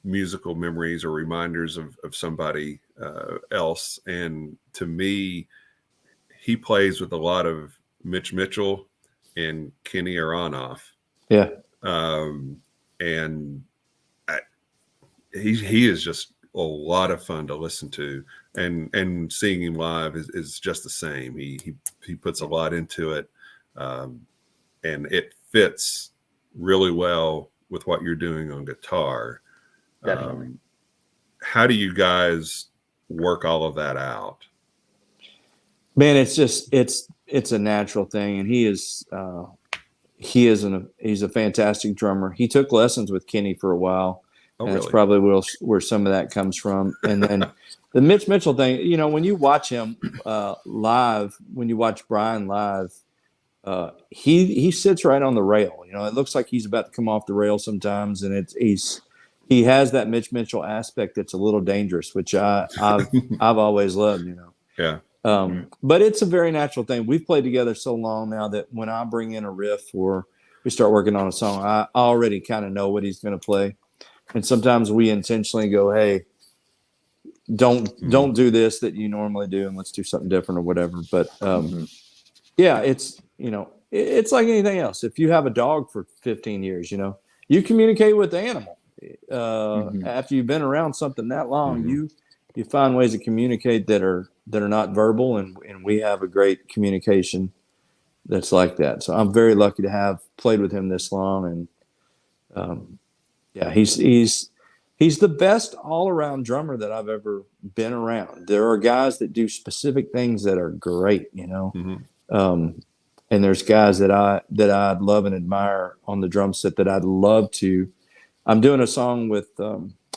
musical memories or reminders of somebody else. And to me, he plays with a lot of Mitch Mitchell and Kenny Aronoff. Yeah. And he is just lot of fun to listen to, and seeing him live is just the same. He puts a lot into it, and it fits really well with what you're doing on guitar. Definitely. How do you guys work all of that out? Man, it's a natural thing, and he's a fantastic drummer. He took lessons with Kenny for a while. Oh, and really? That's probably where some of that comes from. And then the Mitch Mitchell thing, when you watch him live, when you watch Brian live, he sits right on the rail. It looks like he's about to come off the rail sometimes, and he has that Mitch Mitchell aspect that's a little dangerous, which I've always loved. Yeah. But it's a very natural thing. We've played together so long now that when I bring in a riff or we start working on a song, I already kind of know what he's going to play. And sometimes we intentionally go, hey, don't do this that you normally do, and let's do something different or whatever. But yeah, it's like anything else. If you have a dog for 15 years, you communicate with the animal. After you've been around something that long, you find ways to communicate that are not verbal, and we have a great communication that's like that. So I'm very lucky to have played with him this long, and he's the best all around drummer that I've ever been around. There are guys that do specific things that are great, and there's guys that I'd love and admire on the drum set that I'd love to. I'm doing a song with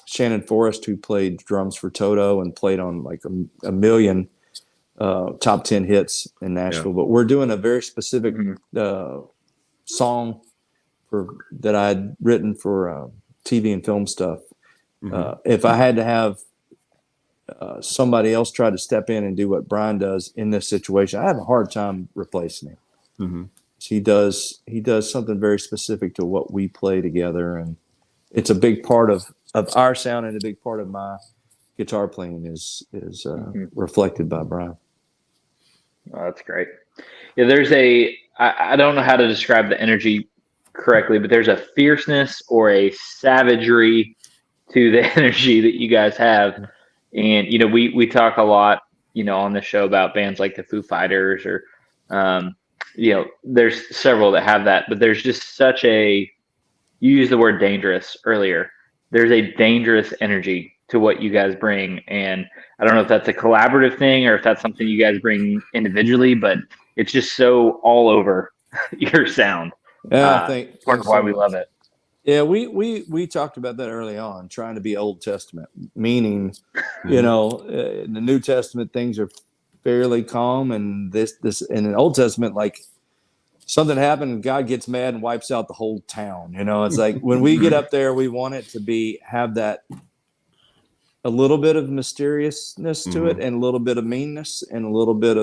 Shannon Forrest, who played drums for Toto and played on like a million top 10 hits in Nashville. But we're doing a very specific song that I'd written for TV and film stuff. If I had to have somebody else try to step in and do what Brian does in this situation, I have a hard time replacing him. He does something very specific to what we play together, and it's a big part of our sound, and a big part of my guitar playing is reflected by Brian. Oh, that's great. Yeah, I don't know how to describe the energy correctly, but there's a fierceness or a savagery to the energy that you guys have. And, we talk a lot, on the show about bands like the Foo Fighters or, there's several that have that, but there's just you used the word dangerous earlier. There's a dangerous energy to what you guys bring. And I don't know if that's a collaborative thing or if that's something you guys bring individually, but it's just so all over your sound. Yeah, I think part of why we love it. Yeah, we talked about that early on, trying to be Old Testament, meaning, in the New Testament, things are fairly calm, and this in the Old Testament, like something happened and God gets mad and wipes out the whole town. It's like when we get up there, we want it to have that a little bit of mysteriousness to it, and a little bit of meanness, and a little bit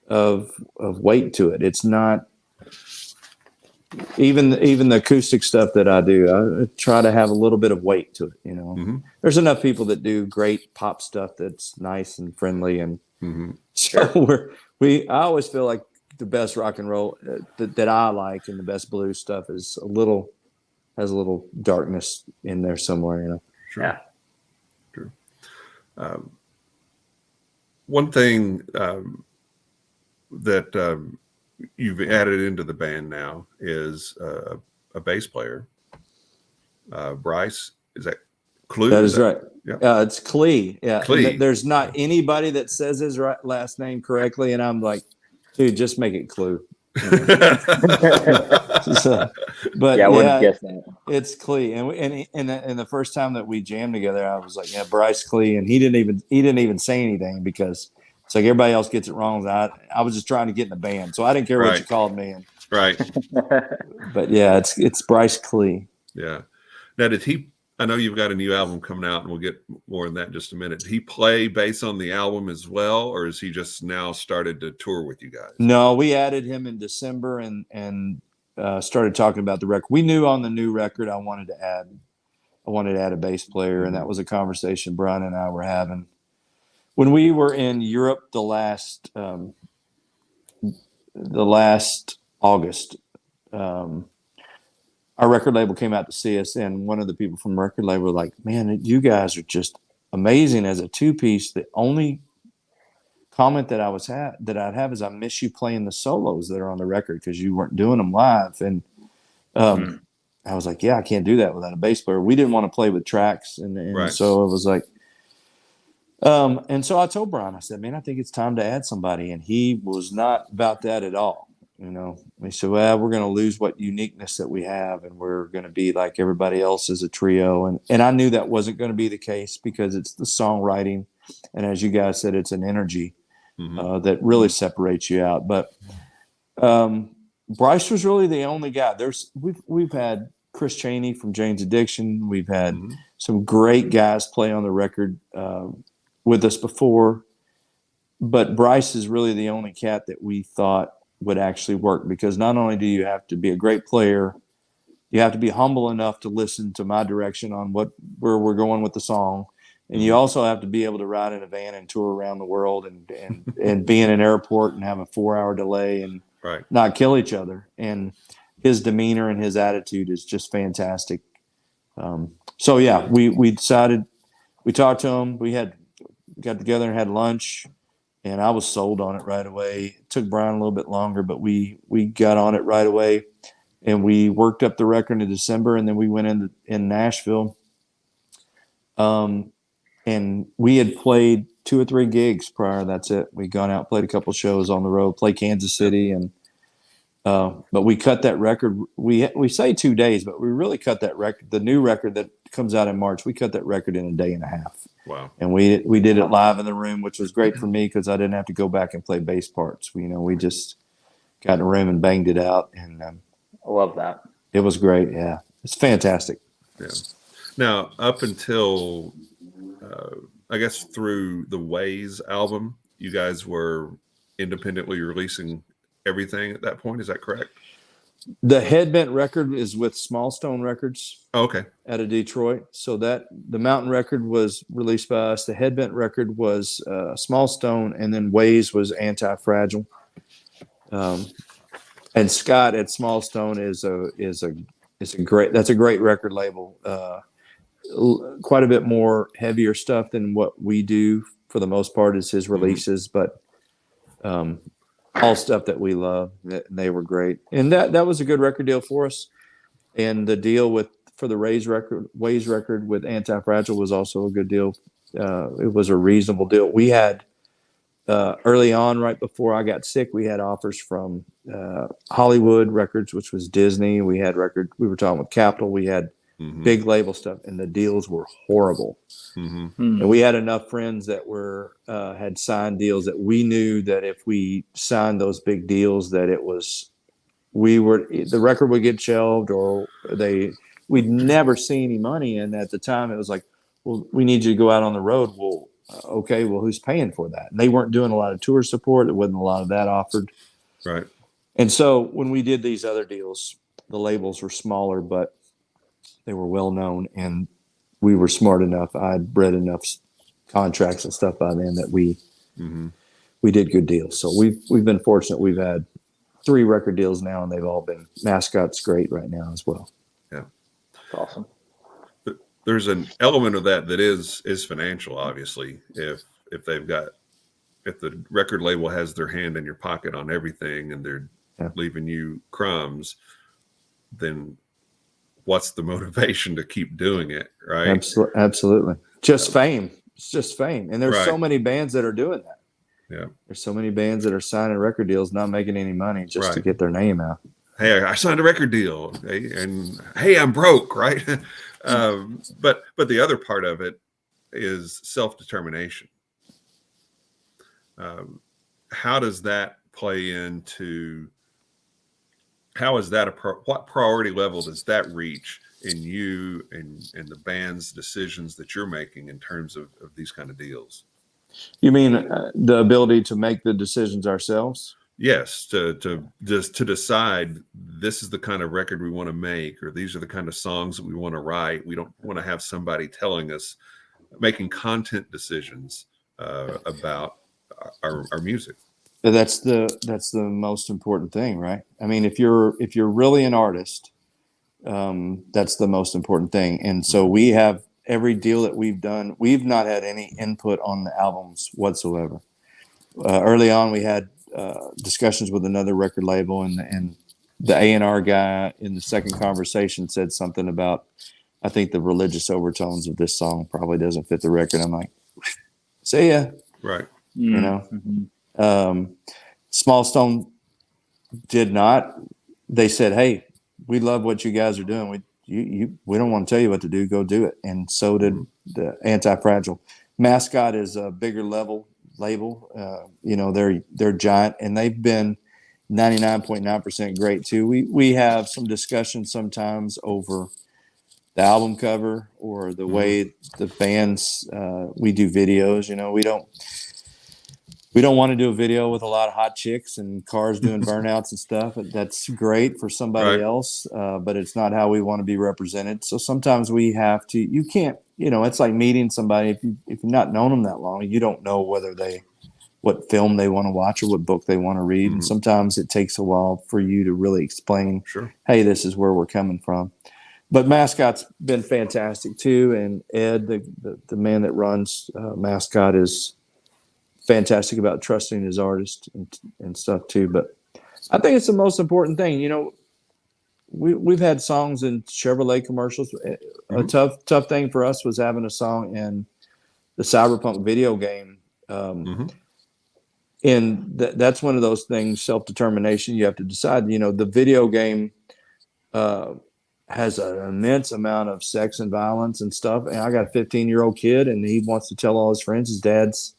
of weight to it. It's not even the acoustic stuff that I do. I try to have a little bit of weight to it. There's enough people that do great pop stuff that's nice and friendly, and so I always feel like the best rock and roll that I like, and the best blues stuff has a little darkness in there somewhere. Sure. Yeah. True. One thing that you've added into the band now is a bass player. Bryce, is that Clue? That is right. Yeah. It's Clee. Yeah. Clee. There's not anybody that says his last name correctly, and I'm like, dude, just make it Clue. But I wouldn't guess that. It's Clee, and the first time that we jammed together, I was like, yeah, Bryce Clee, and he didn't even say anything, because it's like everybody else gets it wrong. I was just trying to get in the band, so I didn't care what you called me. Right. But yeah, it's Bryce Clee. Yeah. Now, I know you've got a new album coming out, and we'll get more on that in just a minute. Did he play bass on the album as well, or has he just now started to tour with you guys? No, we added him in December and started talking about the record. We knew on the new record I wanted to add a bass player, and that was a conversation Brian and I were having when we were in Europe the last August. our record label came out to see us, and one of the people from the record label were like, "Man, you guys are just amazing as a two-piece. The only comment that I'd have is I miss you playing the solos that are on the record because you weren't doing them live." And I was like, "Yeah, I can't do that without a bass player." We didn't want to play with tracks, and so it was like, and so I told Brian, I said, "Man, I think it's time to add somebody," and he was not about that at all. He said, "Well, we're going to lose what uniqueness that we have, and we're going to be like everybody else as a trio." And I knew that wasn't going to be the case because it's the songwriting, and as you guys said, it's an energy that really separates you out. But Bryce was really the only guy. We've had Chris Chaney from Jane's Addiction. We've had some great guys play on the record with us before, but Bryce is really the only cat that we thought would actually work, because not only do you have to be a great player, you have to be humble enough to listen to my direction on where we're going with the song. And you also have to be able to ride in a van and tour around the world and be in an airport and have a 4-hour delay and not kill each other. And his demeanor and his attitude is just fantastic. So yeah, we decided, we talked to him, got together and had lunch, and I was sold on it right away. It took Brian a little bit longer, but we got on it right away, and we worked up the record in December, and then we went in Nashville. And we had played 2 or 3 gigs prior. That's it. We'd gone out, played a couple shows on the road, played Kansas City, and but we cut that record. We say 2 days, but we really cut that record. The new record that comes out in March, we cut that record in a day and a half. Wow! And we did it live in the room, which was great for me because I didn't have to go back and play bass parts. We just got in the room and banged it out, and I love that. It was great. Yeah, it's fantastic. Yeah. Now, up until I guess through the Ways album, you guys were independently releasing everything at that point. Is that correct? The Headbent record is with Small Stone Records. Oh, okay. Out of Detroit. So that the Mountain record was released by us. The Headbent record was Small Stone, and then Ways was Anti-Fragile. And Scott at Small Stone is a great record label. Quite a bit more heavier stuff than what we do for the most part is his releases, but all stuff that we love. They were great, and that was a good record deal for us. And the deal for the Ways record with Anti-Fragile was also a good deal. It was a reasonable deal. We had early on, right before I got sick, we had offers from Hollywood Records, which was Disney. We were talking with Capitol. We had big label stuff, and the deals were horrible. And we had enough friends that had signed deals that we knew that if we signed those big deals, that the record would get shelved, or we'd never see any money. And at the time, it was like, well, we need you to go out on the road. Well, okay, well, who's paying for that? And they weren't doing a lot of tour support. There wasn't a lot of that offered. Right. And so when we did these other deals, the labels were smaller, but they were well known, and we were smart enough. I'd read enough contracts and stuff by then that we did good deals. So we've been fortunate. We've had 3 record deals now, and they've all been. Mascot's great right now as well. Yeah, that's awesome. But there's an element of that is financial. Obviously, if the record label has their hand in your pocket on everything, and they're leaving you crumbs, then what's the motivation to keep doing it, right? Absolutely. Just fame. It's just fame. And there's so many bands that are doing that. Yeah. There's so many bands that are signing record deals, not making any money just to get their name out. Hey, I signed a record deal, and hey, I'm broke, right? But the other part of it is self-determination. How does that play into? How is that what priority level does that reach in you and the band's decisions that you're making in terms of these kind of deals? You mean the ability to make the decisions ourselves? Yes, to decide this is the kind of record we want to make, or these are the kind of songs that we want to write. We don't want to have somebody telling us, making content decisions about our music. That's the most important thing, right? I mean, if you're really an artist, That's the most important thing. And so we have every deal that we've done, we've not had any input on the albums whatsoever. Early on, we had discussions with another record label, and the A&R guy in the second conversation said something about, I think the religious overtones of this song probably doesn't fit the record. I'm like, see ya. Right. You know, Small Stone did not. They said, "Hey, we love what you guys are doing. We don't want to tell you what to do. Go do it." And so did the Anti-Fragile. Mascot is a bigger label. They're giant, and they've been 99.9% great too. We have some discussions sometimes over the album cover or the way the bands we do videos. We don't want to do a video with a lot of hot chicks and cars doing burnouts and stuff. That's great for somebody else, but it's not how we want to be represented. So sometimes we have to. You can't. It's like meeting somebody. If you've not known them that long, you don't know what film they want to watch or what book they want to read. And sometimes it takes a while for you to really explain. Sure. Hey, this is where we're coming from. But Mascot's been fantastic too, and Ed, the man that runs Mascot, is fantastic about trusting his artist and stuff too. But I think it's the most important thing. We've had songs in Chevrolet commercials. A tough thing for us was having a song in the Cyberpunk video game. And that's one of those things, self-determination. You have to decide. The video game has an immense amount of sex and violence and stuff. And I got a 15-year-old kid, and he wants to tell all his friends his dad's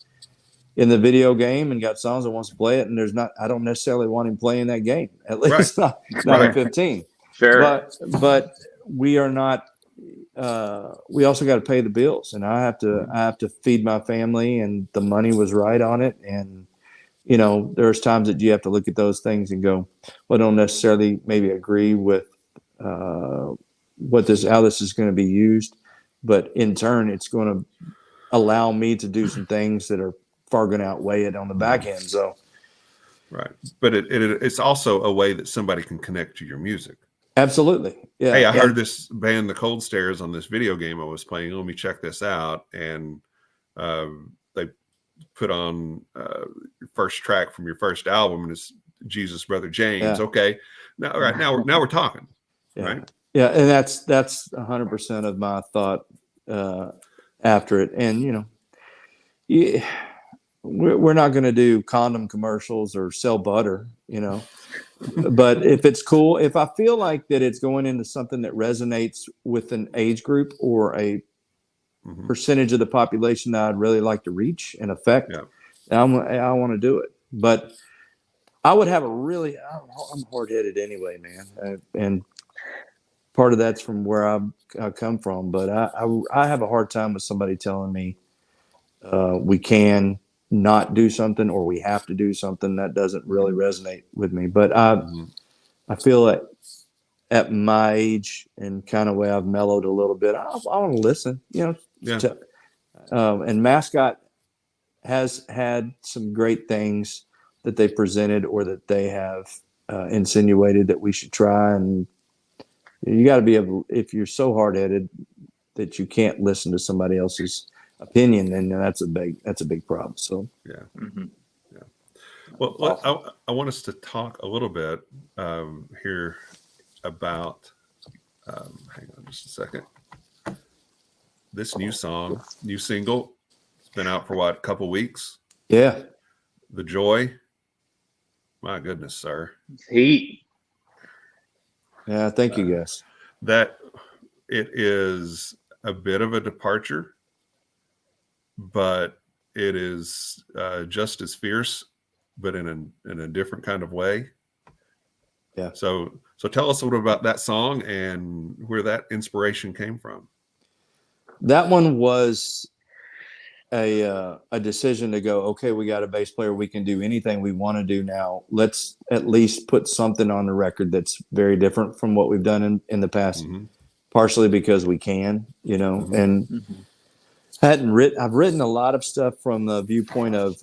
in the video game and got songs and wants to play it. And I don't necessarily want him playing that game. At least not at 15. Sure. But we are not. We also got to pay the bills, and I have to feed my family, and the money was right on it. And there's times that you have to look at those things and go, well, I don't necessarily maybe agree with how this is going to be used, but in turn, it's going to allow me to do some things that are far going to outweigh it on the back end. So, right. But it's also a way that somebody can connect to your music. Absolutely. Yeah. Hey, I heard this band, the Cold Stares, on this video game I was playing. Let me check this out. And they put on your first track from your first album, and it's Jesus Brother James. Yeah. Okay. Now we're talking. Yeah. Right. Yeah. And that's 100% of my thought after it. And, we're not going to do condom commercials or sell butter, but if it's cool, if I feel like that it's going into something that resonates with an age group or a percentage of the population that I'd really like to reach and affect, I want to do it. But I would have I'm hard-headed anyway, man. And part of that's from where I come from, but I have a hard time with somebody telling me we can not do something or we have to do something. That doesn't really resonate with me. But I feel like at my age and kind of way I've mellowed a little bit, I want to listen, and Mascot has had some great things that they presented or that they have insinuated that we should try. And you got to be able, if you're so hard-headed that you can't listen to somebody else's opinion, then that's a big problem. So Well, I want us to talk a little bit here about hang on just a second. This new single, it's been out for a couple weeks. Yeah. The Joy. My goodness, sir. Heat. Yeah, thank you guys. That it is a bit of a departure, but it is just as fierce, but in a different kind of way. Yeah. So tell us a little about that song and where that inspiration came from. That one was a decision to go, okay, we got a bass player. We can do anything we want to do now. Let's at least put something on the record that's very different from what we've done in the past, partially because we can, and I've written a lot of stuff from the viewpoint of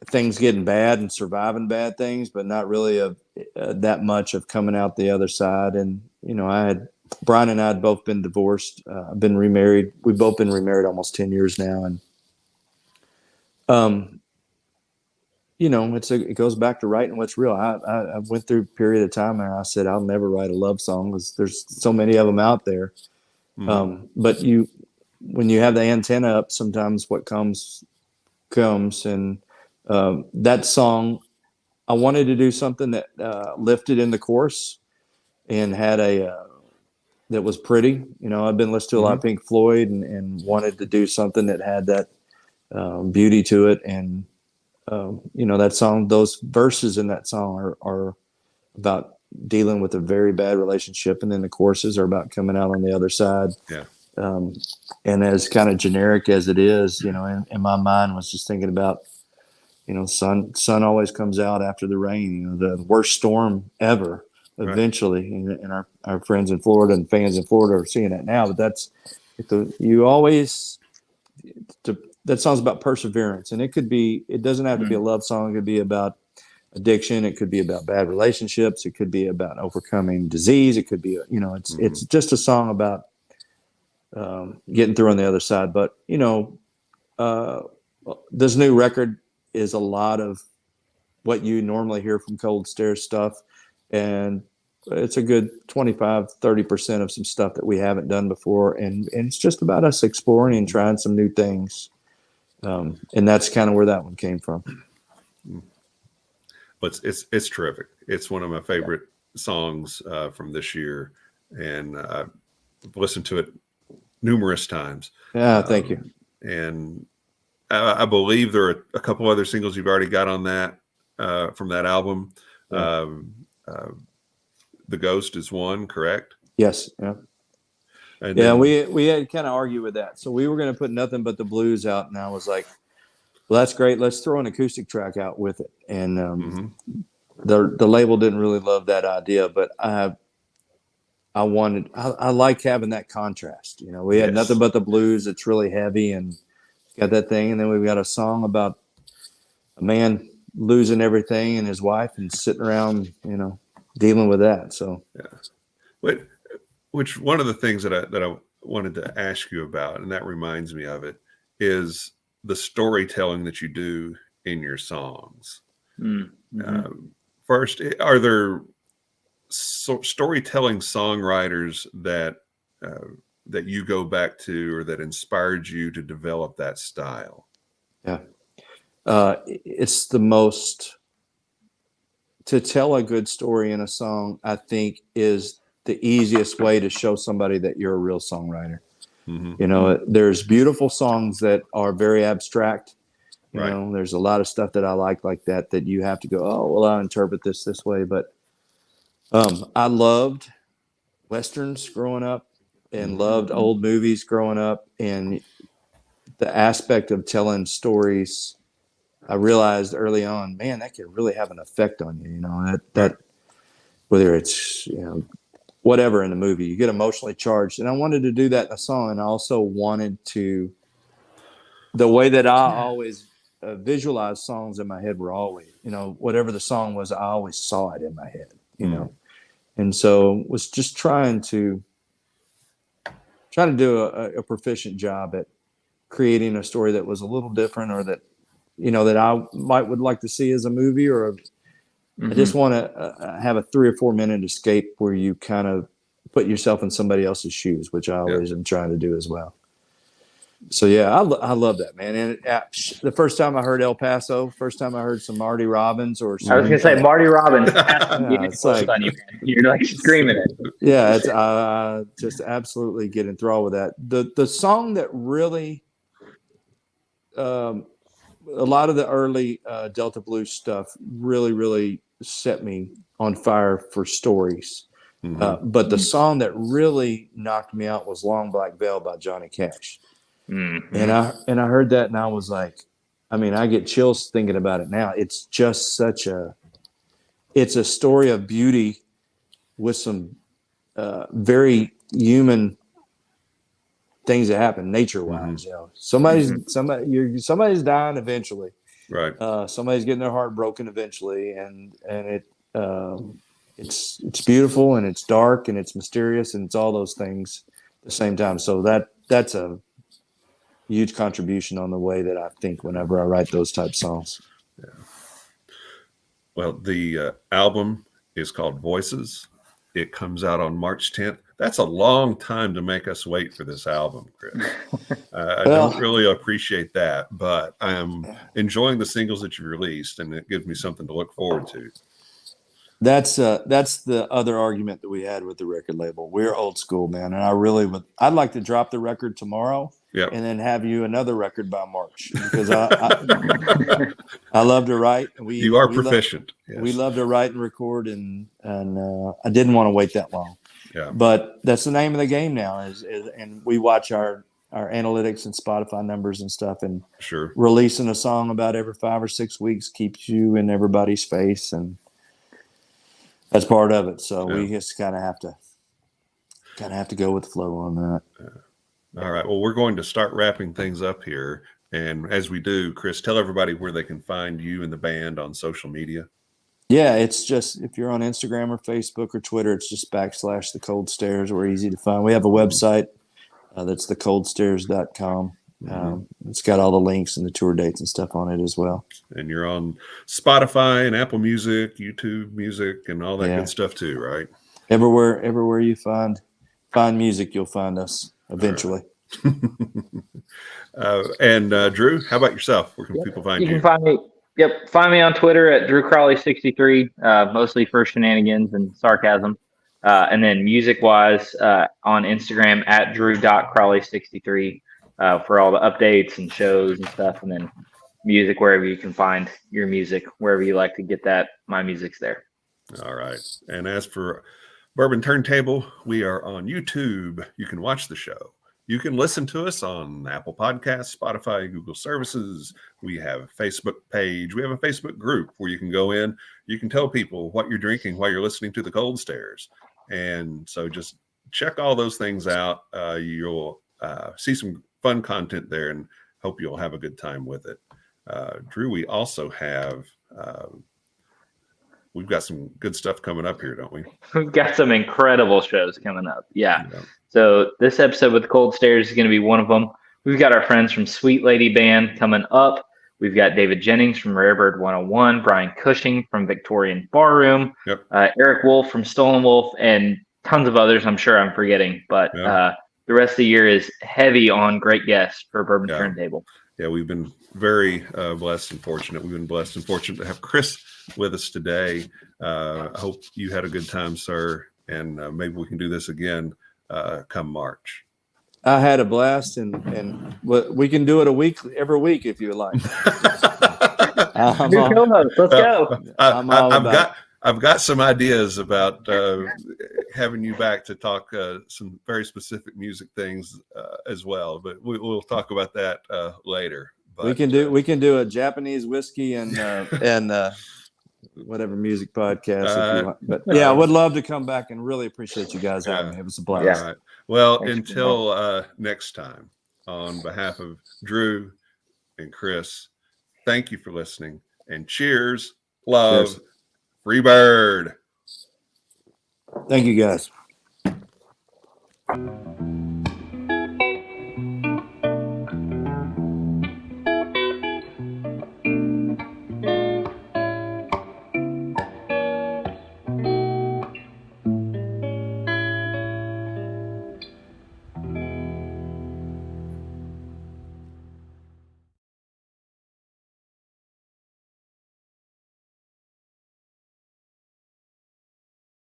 things getting bad and surviving bad things, but not really of that much of coming out the other side. And, Brian and I had both been divorced, been remarried. We've both been remarried almost 10 years now. And, it goes back to writing what's real. I went through a period of time where I said, I'll never write a love song because there's so many of them out there. Mm-hmm. But when you have the antenna up, sometimes what comes. And that song, I wanted to do something that lifted in the chorus and had that was pretty. I've been listening to a lot of Pink Floyd and wanted to do something that had that beauty to it. And, that song, those verses in that song are about dealing with a very bad relationship. And then the choruses are about coming out on the other side. Yeah. And as kind of generic as it is, in my mind was just thinking about, sun always comes out after the rain, the worst storm ever eventually. Right. And our friends in Florida and fans in Florida are seeing that now, but that song's about perseverance. And it doesn't have to be a love song. It could be about addiction. It could be about bad relationships. It could be about overcoming disease. It could be, it's just a song about getting through on the other side. But, this new record is a lot of what you normally hear from Cold Stairs stuff. And it's a good 25-30% of some stuff that we haven't done before. And it's just about us exploring and trying some new things. And that's kind of where that one came from. But it's terrific. It's one of my favorite songs from this year. And I've listened to it numerous times. Yeah, thank you. And I believe there are a couple other singles you've already got on that from that album. Yeah. The Ghost is one, correct? Yes. Yeah. And yeah, then, we had kind of argued with that. So we were going to put Nothing But the Blues out, and I was like, well, that's great. Let's throw an acoustic track out with it. And the label didn't really love that idea, but I like having that contrast. We had Nothing But the Blues. It's really heavy and got that thing. And then we've got a song about a man losing everything and his wife and sitting around, dealing with that. So, which one of the things that I wanted to ask you about, and that reminds me of it, is the storytelling that you do in your songs. Mm-hmm. First, are there storytelling songwriters that you go back to or that inspired you to develop that style? Yeah. It's the most, to tell a good story in a song, I think is the easiest way to show somebody that you're a real songwriter. Mm-hmm. There's beautiful songs that are very abstract. There's a lot of stuff that I like that you have to go, oh, well, I interpret this way. But I loved Westerns growing up and loved old movies growing up. And the aspect of telling stories, I realized early on, man, that can really have an effect on you. That whether it's, whatever in the movie, you get emotionally charged. And I wanted to do that in a song. And I also wanted to, the way that I always visualize songs in my head were always, whatever the song was, I always saw it in my head, And so was just trying to do a proficient job at creating a story that was a little different, or that, that I would like to see as a movie, or I just want to have a 3 or 4 minute escape where you kind of put yourself in somebody else's shoes, which I always am trying to do as well. So yeah, I love that, man. And the first time I heard El Paso, first time I heard some Marty Robbins, or I was gonna say Marty Robbins. It's like you're like screaming it. Yeah, it's just absolutely get enthralled with that. The song that really, a lot of the early Delta Blues stuff really set me on fire for stories. But the song that really knocked me out was Long Black Veil by Johnny Cash. Mm-hmm. And I heard that and I was like, I get chills thinking about it now. It's just it's a story of beauty with some very human things that happen nature-wise. Somebody's dying eventually. Right. Somebody's getting their heart broken eventually, and it's beautiful and it's dark and it's mysterious and it's all those things at the same time. So that's a huge contribution on the way that I think whenever I write those type songs. Yeah. Well, the album is called Voices. It comes out on March 10th. That's a long time to make us wait for this album, Chris. I don't really appreciate that, but I am enjoying the singles that you released, and it gives me something to look forward to. That's the other argument that we had with the record label. We're old school, man, and I'd like to drop the record tomorrow. Yep. And then have you another record by March, because I love to write. You are proficient. Yes. We love to write and record, and I didn't want to wait that long. Yeah. But that's the name of the game now. And we watch our analytics and Spotify numbers and stuff, and sure, releasing a song about every 5 or 6 weeks keeps you in everybody's face, and that's part of it. So we just kind of have to go with the flow on that. Yeah. All right. Well, we're going to start wrapping things up here. And as we do, Chris, tell everybody where they can find you and the band on social media. Yeah, it's just, if you're on Instagram or Facebook or Twitter, it's just / The Cold Stairs. We're easy to find. We have a website that's thecoldstairs.com. It's got all the links and the tour dates and stuff on it as well. And you're on Spotify and Apple Music, YouTube Music, and all that good stuff too, right? Everywhere you find music, you'll find us eventually. And Drew, how about yourself? Where can people find you? You can find me. Yep, find me on Twitter at DrewCrawley63, mostly for shenanigans and sarcasm. And then music-wise, on Instagram at Drew.Crawley63 for all the updates and shows and stuff. And then music, wherever you can find your music, wherever you like to get that, my music's there. All right. And as for Bourbon Turntable, we are on YouTube. You can watch the show. You can listen to us on Apple Podcasts, Spotify, Google services. We have a Facebook page. We have a Facebook group where you can go in. You can tell people what you're drinking while you're listening to the Cold Stairs. And so just check all those things out. You'll see some fun content there, and hope you'll have a good time with it. Drew, we also have... we've got some good stuff coming up here, don't we? We've got some incredible shows coming up. Yeah. So this episode with Cold Stairs is going to be one of them. We've got our friends from Sweet Lady Band coming up. We've got David Jennings from Rarebird 101, Brian Cushing from Victorian Barroom, Eric Wolf from Stolen Wolf, and tons of others I'm sure I'm forgetting. But the rest of the year is heavy on great guests for Bourbon Turntable. Yeah, we've been very blessed and fortunate. We've been blessed and fortunate to have Chris with us today. I hope you had a good time, sir, and maybe we can do this again come March. I had a blast, and we can do it every week if you like. New co-host, let's go. I've got some ideas about having you back to talk some very specific music things as well, but we'll talk about that later. But, we can do a Japanese whiskey and whatever music podcast if you want. But yeah, I would love to come back, and really appreciate you guys having me. It was a blast. All right. Well, until next time, on behalf of Drew and Chris, thank you for listening, and cheers, love, cheers. Free bird. Thank you, guys.